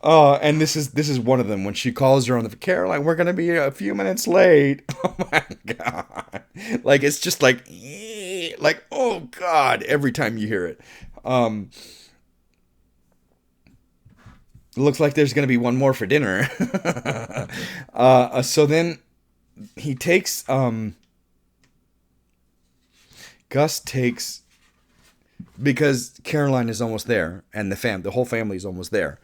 Oh, and this is one of them when she calls her on the Caroline. We're gonna be a few minutes late. Oh my God! Like, it's just like oh God! Every time you hear it. Looks like there's going to be one more for dinner. So then he takes, Gus takes, because Caroline is almost there and the whole family is almost there.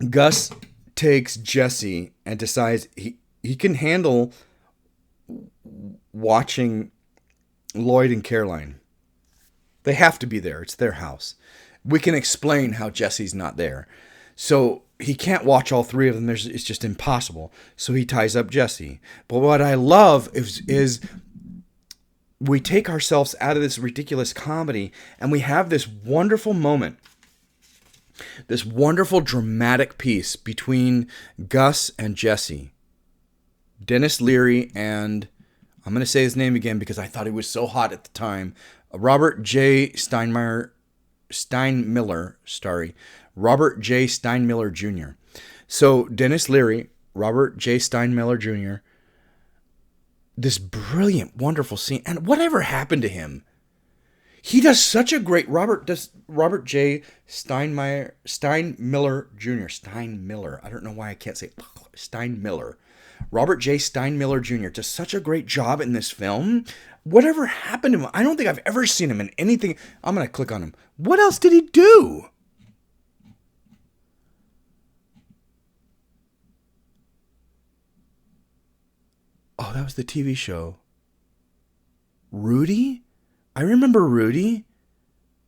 Gus takes Jesse and decides he can handle watching Lloyd and Caroline. They have to be there. It's their house. We can explain how Jesse's not there. So he can't watch all three of them. It's just impossible. So he ties up Jesse. But what I love is we take ourselves out of this ridiculous comedy and we have this wonderful moment, this wonderful dramatic piece between Gus and Jesse. Dennis Leary and, I'm going to say his name again because I thought he was so hot at the time, Robert J. Steinmiller, Robert J. Steinmiller Jr. So Dennis Leary, Robert J. Steinmiller Jr., this brilliant, wonderful scene. And whatever happened to him? He does such a great, Robert J. Steinmiller Jr. Steinmiller. I don't know why I can't say Steinmiller. Robert J. Steinmiller Jr. does such a great job in this film. Whatever happened to him? I don't think I've ever seen him in anything. I'm going to click on him. What else did he do? Oh, that was the TV show. Rudy? I remember Rudy.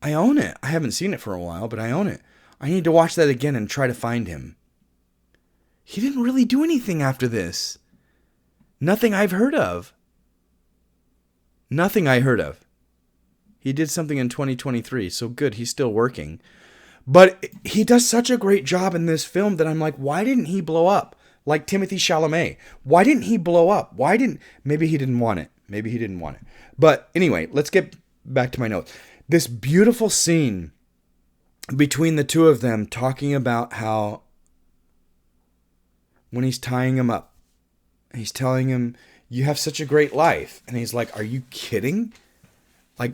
I own it. I haven't seen it for a while, but I own it. I need to watch that again and try to find him. He didn't really do anything after this. Nothing I've heard of. Nothing I heard of. He did something in 2023, so good, he's still working. But he does such a great job in this film that I'm like, why didn't he blow up? Like Timothée Chalamet. Why didn't he blow up? Maybe he didn't want it. Maybe he didn't want it. But anyway, let's get back to my notes. This beautiful scene between the two of them talking about how when he's tying him up, he's telling him, you have such a great life. And he's like, are you kidding? Like,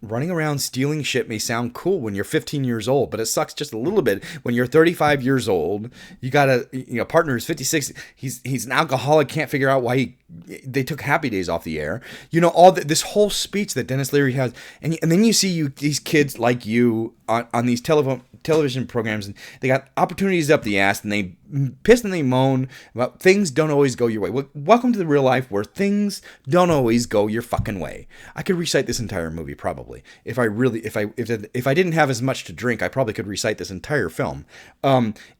running around stealing shit may sound cool when you're 15 years old, but it sucks just a little bit when you're 35 years old. You got a partner who's 56. He's an alcoholic, can't figure out why they took Happy Days off the air. You know, this whole speech that Dennis Leary has. And then you see these kids like you on these television programs, and they got opportunities up the ass, and they piss and they moan about things don't always go your way. Well, welcome to the real life where things don't always go your fucking way. I could recite this entire movie probably. If I didn't have as much to drink, I probably could recite this entire film.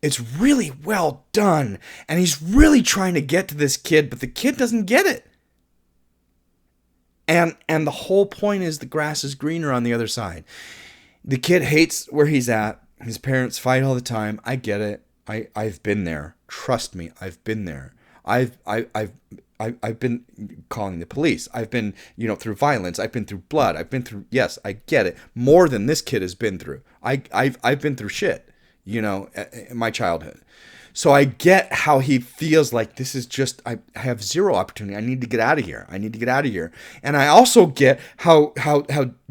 It's really well done, and he's really trying to get to this kid, but the kid doesn't get it. And the whole point is the grass is greener on the other side. The kid hates where he's at. His parents fight all the time. I get it. I've been there. Trust me, I've been there. I've been calling the police. I've been, through violence. I've been through blood. I've been through, yes, I get it, more than this kid has been through. I've been through shit, in my childhood. So I get how he feels like this is just, I have zero opportunity. I need to get out of here. And I also get how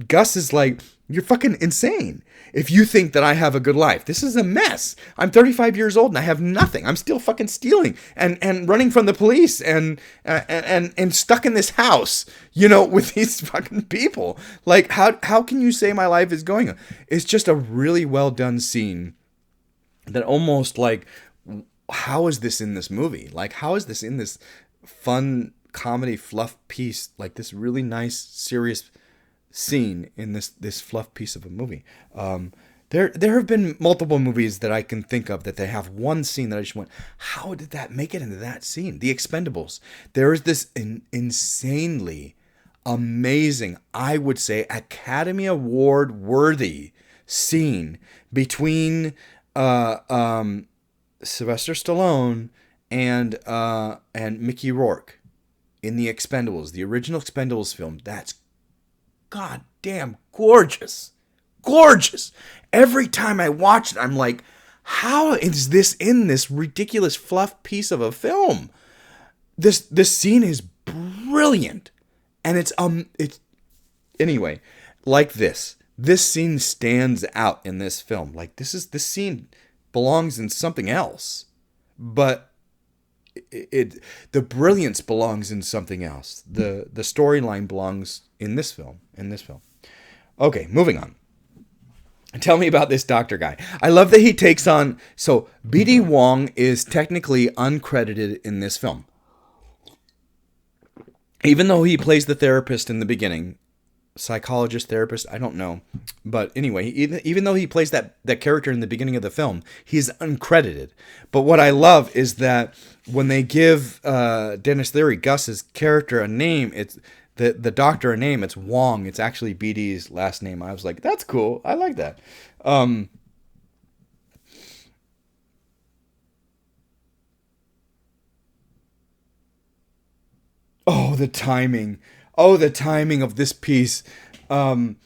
Gus is like, you're fucking insane if you think that I have a good life. This is a mess. I'm 35 years old and I have nothing. I'm still fucking stealing and running from the police and stuck in this house, with these fucking people. Like, how can you say my life is going on? It's just a really well done scene that almost like, how is this in this movie? Like, how is this in this fun comedy fluff piece? Like this really nice, serious scene in this fluff piece of a movie. There have been multiple movies that I can think of that they have one scene that I just went, how did that make it into that scene? The Expendables. There is this insanely amazing, I would say, Academy Award worthy scene between Sylvester Stallone and Mickey Rourke in The Expendables, the original Expendables film. That's goddamn gorgeous. Gorgeous. Every time I watch it, I'm like, how is this in this ridiculous fluff piece of a film? This scene is brilliant. And it's anyway, like this scene stands out in this film. Like this scene belongs in something else, but the brilliance belongs in something else. The storyline belongs in this film. Okay, moving on. Tell me about this doctor guy. I love that he takes on. So B.D. Wong is technically uncredited in this film, even though he plays the therapist in the beginning. Psychologist, therapist, I don't know. But anyway, even though he plays that character in the beginning of the film, he's uncredited. But what I love is that when they give Dennis Leary, Gus's character, a name, it's the doctor a name, it's Wong. It's actually BD's last name. I was like, that's cool. I like that. Oh, the timing. The timing of this piece. I'm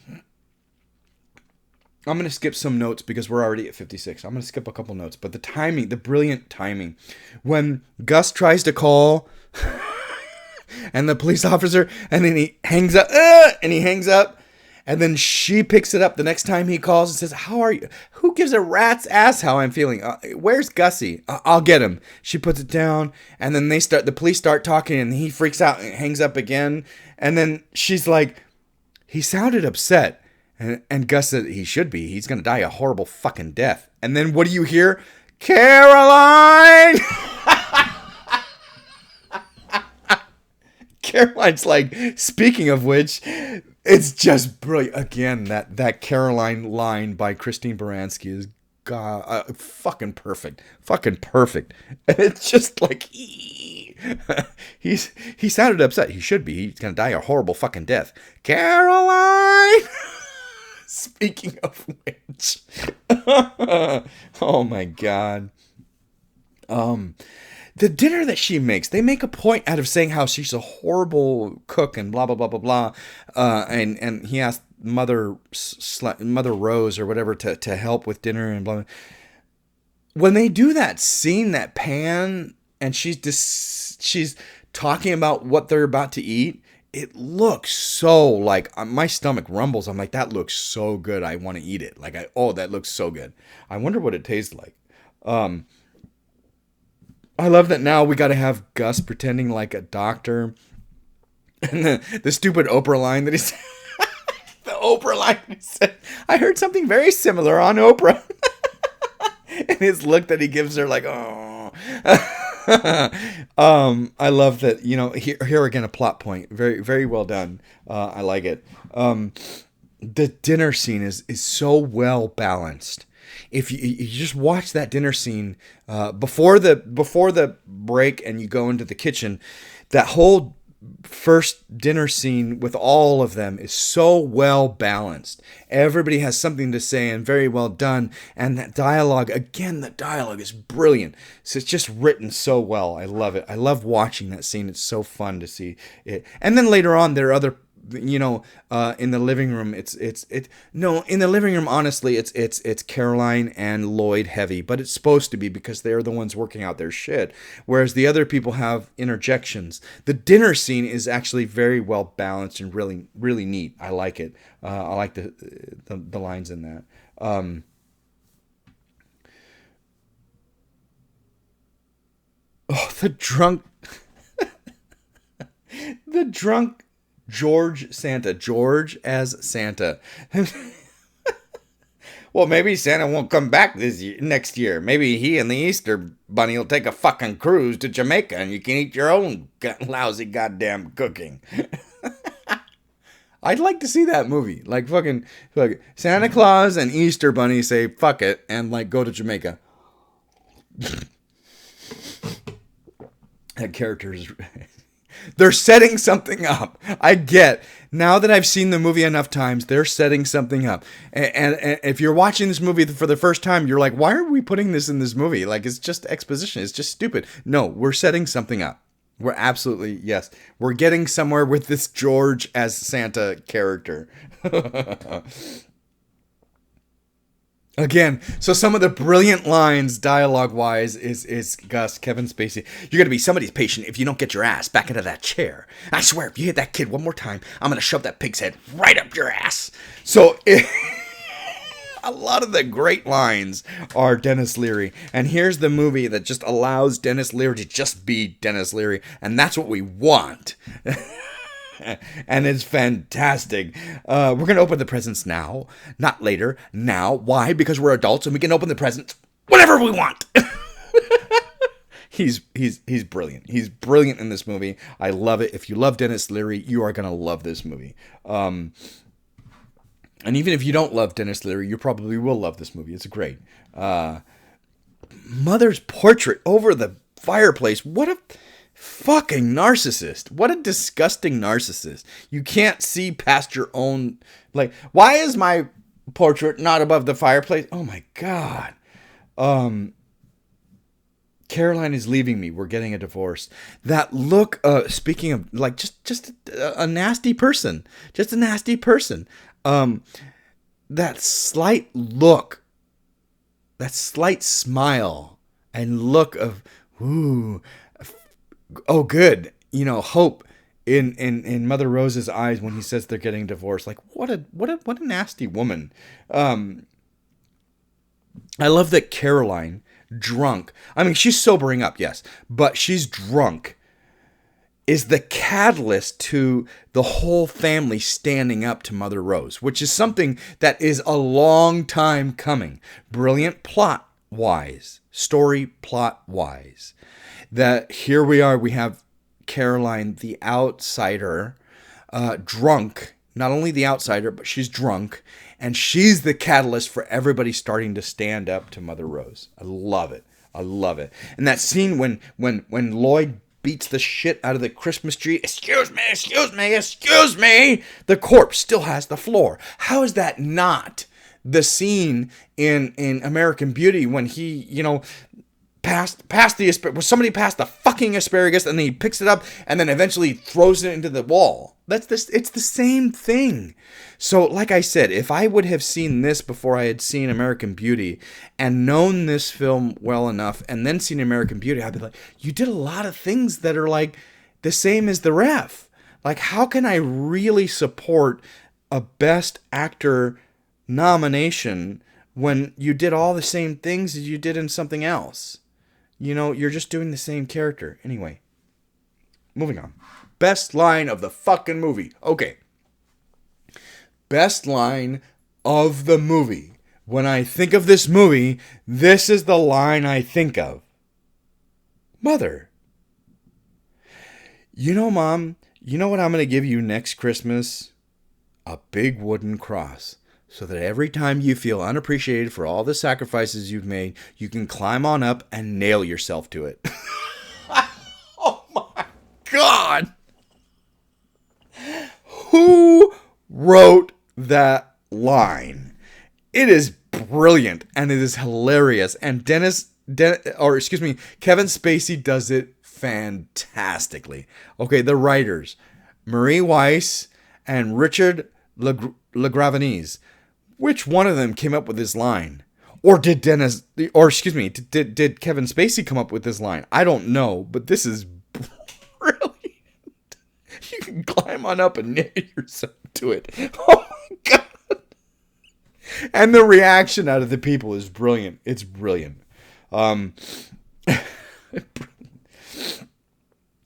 going to skip some notes because we're already at 56. I'm going to skip a couple notes. But the timing, the brilliant timing. When Gus tries to call and the police officer, and then he hangs up, and then she picks it up the next time he calls and says, how are you? Who gives a rat's ass how I'm feeling? Where's Gussie? I'll get him. She puts it down, and then the police start talking, and he freaks out and hangs up again. And then she's like, he sounded upset. And Gus said, he should be. He's going to die a horrible fucking death. And then what do you hear? Caroline! Caroline's like, speaking of which, it's just brilliant. Again, that Caroline line by Christine Baranski is fucking perfect. Fucking perfect. And it's just like, he sounded upset. He should be. He's going to die a horrible fucking death. Caroline! Speaking of which. Oh my God. The dinner that she makes, they make a point out of saying how she's a horrible cook and blah, blah, blah, blah, blah. And he asked Mother Rose or whatever to help with dinner and blah, blah. When they do that scene, that pan, and she's talking about what they're about to eat, it looks so like, my stomach rumbles. I'm like, that looks so good. I want to eat it. Like, that looks so good. I wonder what it tastes like. I love that now we got to have Gus pretending like a doctor. And the stupid Oprah line that he said. The Oprah line he said. I heard something very similar on Oprah. And his look that he gives her like, oh. I love that, here again, a plot point. Very, very well done. I like it. The dinner scene is so well balanced. If you just watch that dinner scene before the break and you go into the kitchen, that whole first dinner scene with all of them is so well balanced. Everybody has something to say and very well done. And that dialogue, again, the dialogue is brilliant. So it's just written so well. I love it. I love watching that scene. It's so fun to see it. And then later on, there are other, in the living room, in the living room, honestly, it's Caroline and Lloyd heavy, but it's supposed to be because they're the ones working out their shit, whereas the other people have interjections. The dinner scene is actually very well balanced and really, really neat. I like it. I like the lines in that. The drunk, the drunk George as Santa. Well, maybe Santa won't come back next year. Maybe he and the Easter Bunny will take a fucking cruise to Jamaica and you can eat your own lousy goddamn cooking. I'd like to see that movie. Like fucking Santa Claus and Easter Bunny say fuck it and like go to Jamaica. That character is... They're setting something up. I get. Now that I've seen the movie enough times, they're setting something up. And if you're watching this movie for the first time, you're like, why are we putting this in this movie? Like, it's just exposition. It's just stupid. No, we're setting something up. We're absolutely, yes. We're getting somewhere with this George as Santa character. Again, so some of the brilliant lines, dialogue-wise, is Gus, Kevin Spacey. You're going to be somebody's patient if you don't get your ass back into that chair. I swear, if you hit that kid one more time, I'm going to shove that pig's head right up your ass. So, a lot of the great lines are Denis Leary. And here's the movie that just allows Denis Leary to just be Denis Leary. And that's what we want. And it's fantastic. We're going to open the presents now, not later. Now. Why? Because we're adults and we can open the presents whenever we want. He's brilliant. He's brilliant in this movie. I love it. If you love Denis Leary, you are going to love this movie. And even if you don't love Denis Leary, you probably will love this movie. It's great. Mother's portrait over the fireplace. What a fucking narcissist. What a disgusting narcissist. You can't see past your own... Like, why is my portrait not above the fireplace? Oh my God. Caroline is leaving me. We're getting a divorce. That look, speaking of, like, just a nasty person. Just a nasty person. That slight look, that slight smile and look of, ooh, oh, good. Hope in Mother Rose's eyes when he says they're getting divorced. Like, what a nasty woman. I love that Caroline, drunk. I mean, she's sobering up, yes, but she's drunk. Is the catalyst to the whole family standing up to Mother Rose, which is something that is a long time coming. Brilliant plot-wise, story plot-wise. That here we are, we have Caroline, the outsider, drunk. Not only the outsider, but she's drunk. And she's the catalyst for everybody starting to stand up to Mother Rose. I love it. I love it. And that scene when Lloyd beats the shit out of the Christmas tree. Excuse me, excuse me, excuse me. The corpse still has the floor. How is that not the scene in American Beauty when he, passed somebody passed the fucking asparagus and then he picks it up and then eventually throws it into the wall. It's the same thing. So like I said, if I would have seen this before I had seen American Beauty and known this film well enough and then seen American Beauty, I'd be like, you did a lot of things that are like the same as the ref. Like, how can I really support a Best Actor nomination when you did all the same things as you did in something else? You're just doing the same character. Anyway, moving on. Best line of the fucking movie. Okay. Best line of the movie. When I think of this movie, this is the line I think of. Mother. Mom, you know what I'm going to give you next Christmas? A big wooden cross. So that every time you feel unappreciated for all the sacrifices you've made, you can climb on up and nail yourself to it. Oh my God. Who wrote that line? It is brilliant and it is hilarious. And Kevin Spacey does it fantastically. Okay, the writers, Marie Weiss and Richard LaGravenese. Which one of them came up with this line? Or did did Kevin Spacey come up with this line? I don't know, but this is brilliant. You can climb on up and knit yourself to it. Oh my God. And the reaction out of the people is brilliant. It's brilliant. Oh,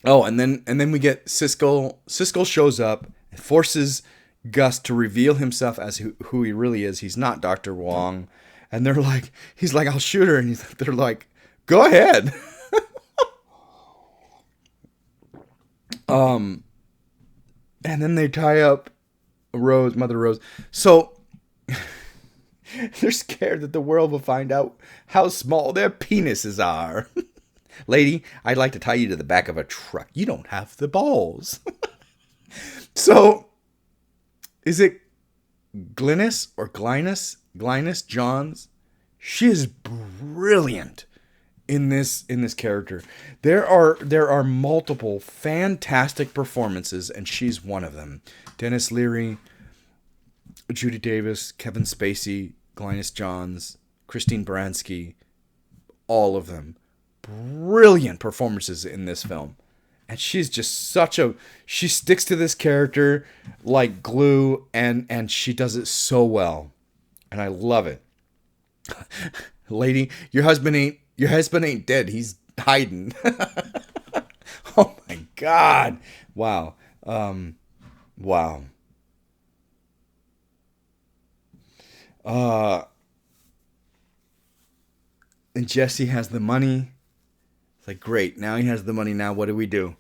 and then we get Siskel. Siskel shows up and forces Gus to reveal himself as who he really is. He's not Dr. Wong. And he's like, I'll shoot her. And they're like, go ahead. And then they tie up Mother Rose. So they're scared that the world will find out how small their penises are. Lady, I'd like to tie you to the back of a truck. You don't have the balls. So, is it Glynis or Glynis? Glynis Johns? She is brilliant in this character. There are multiple fantastic performances, and she's one of them. Dennis Leary, Judy Davis, Kevin Spacey, Glynis Johns, Christine Baranski, all of them. Brilliant performances in this film. And she's just she sticks to this character like glue, and she does it so well. And I love it. Lady, your husband ain't dead. He's hiding. Oh my God. Wow. Wow. And Jesse has the money. It's like, great. Now he has the money. Now what do we do?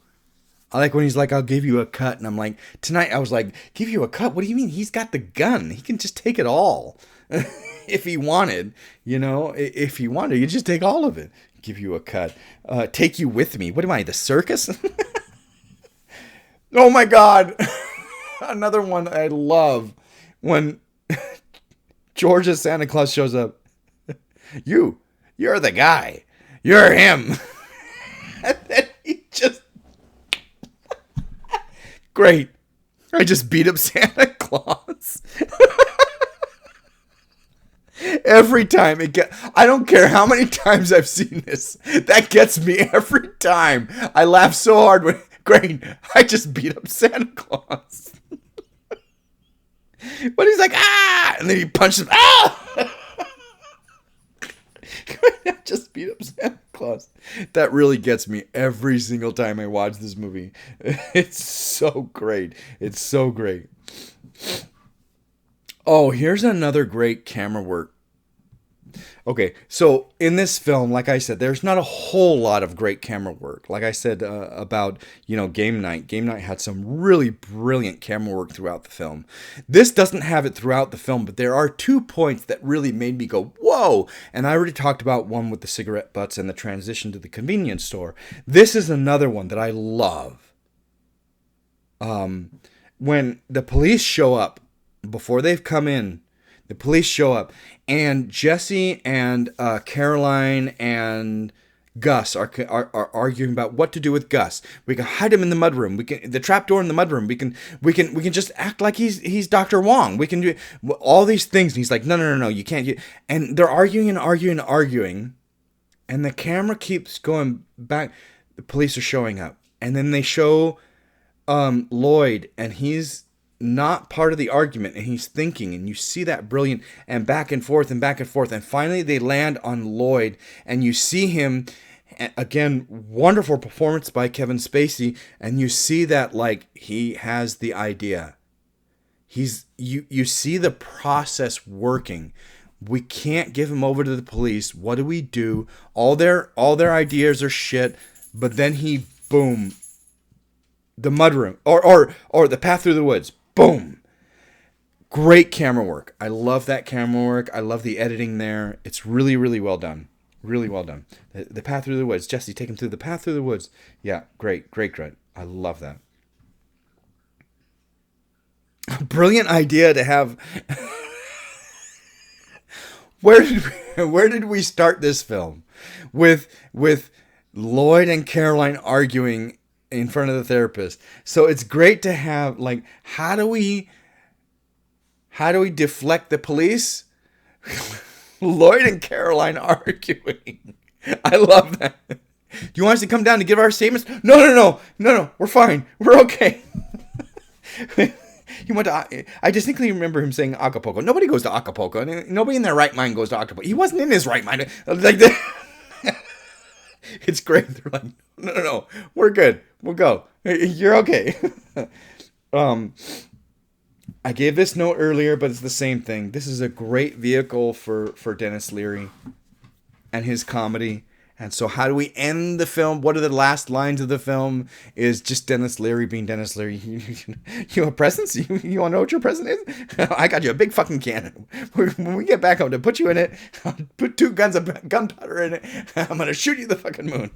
I like when he's like, I'll give you a cut. And I'm like, tonight I was like, give you a cut? What do you mean? He's got the gun. He can just take it all. If he wanted, if he wanted, he'd just take all of it. Give you a cut. Take you with me. What am I, the circus? Oh my God. Another one I love. When George's Santa Claus shows up. You're the guy. You're him. And then he just... Great. I just beat up Santa Claus. Every time I don't care how many times I've seen this. That gets me every time. I laugh so hard when, great, I just beat up Santa Claus. But he's like, ah! And then he punches him, ah! I just beat up Santa Claus. That really gets me every single time I watch this movie. It's so great. It's so great. Oh, here's another great camera work. Okay, so in this film, like I said, there's not a whole lot of great camera work. Like I said about, Game Night. Game Night had some really brilliant camera work throughout the film. This doesn't have it throughout the film, but there are 2 points that really made me go, whoa! And I already talked about one with the cigarette butts and the transition to the convenience store. This is another one that I love. When the police show up, before they've come in, the police show up, and Jesse and Caroline and Gus are arguing about what to do with Gus. We can hide him in the mudroom. We can the trapdoor in the mudroom. We can just act like he's Dr. Wong. We can do all these things. And he's like, no, you can't. And they're arguing and arguing and arguing, and the camera keeps going back. The police are showing up, and then they show Lloyd, and he's not part of the argument, and he's thinking, and you see that brilliant and back and forth, and finally they land on Lloyd, and you see him again, wonderful performance by Kevin Spacey, and you see that like he has the idea. You see the process working. We can't give him over to the police. What do? All their ideas are shit, but then he boom, the mudroom or the path through the woods. Boom. Great camera work. I love that camera work. I love the editing there. It's really, really well done. Really well done. The path through the woods. Jesse, take him through the path through the woods. Yeah, great. I love that. brilliant idea to have. Where did we start this film? With Lloyd and Caroline arguing in front of the therapist. So it's great to have, like, how do we deflect the police? Lloyd and Caroline arguing. I love that. Do you want us to come down to give our statements? No. We're fine. We're okay. He went to. I distinctly remember him saying Acapulco. Nobody goes to Acapulco. Nobody in their right mind goes to Acapulco. He wasn't in his right mind. Like that. It's great. They're like, no. We're good. We'll go. You're okay. I gave this note earlier, but it's the same thing. This is a great vehicle for Denis Leary and his comedy. And so how do we end the film? What are the last lines of the film? Is just Denis Leary being Denis Leary. You have presents? You want to know what your present is? I got you a big fucking cannon. When we get back, I'm going to put you in it. I'll put 2 guns of gunpowder in it. I'm going to shoot you the fucking moon.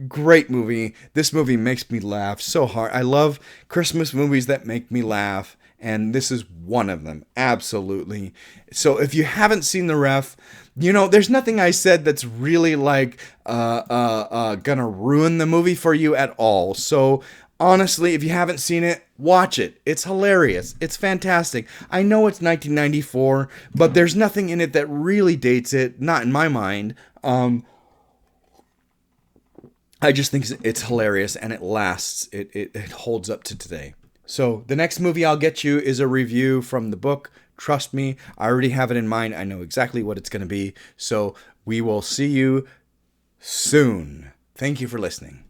Great movie. This movie makes me laugh so hard. I love Christmas movies that make me laugh. And this is one of them. Absolutely. So if you haven't seen The Ref, there's nothing I said that's really like gonna ruin the movie for you at all. So honestly, if you haven't seen it, watch it. It's hilarious. It's fantastic. I know it's 1994, but there's nothing in it that really dates it. Not in my mind. I just think it's hilarious and it lasts. It holds up to today. So the next movie I'll get you is a review from the book. Trust me, I already have it in mind. I know exactly what it's going to be. So we will see you soon. Thank you for listening.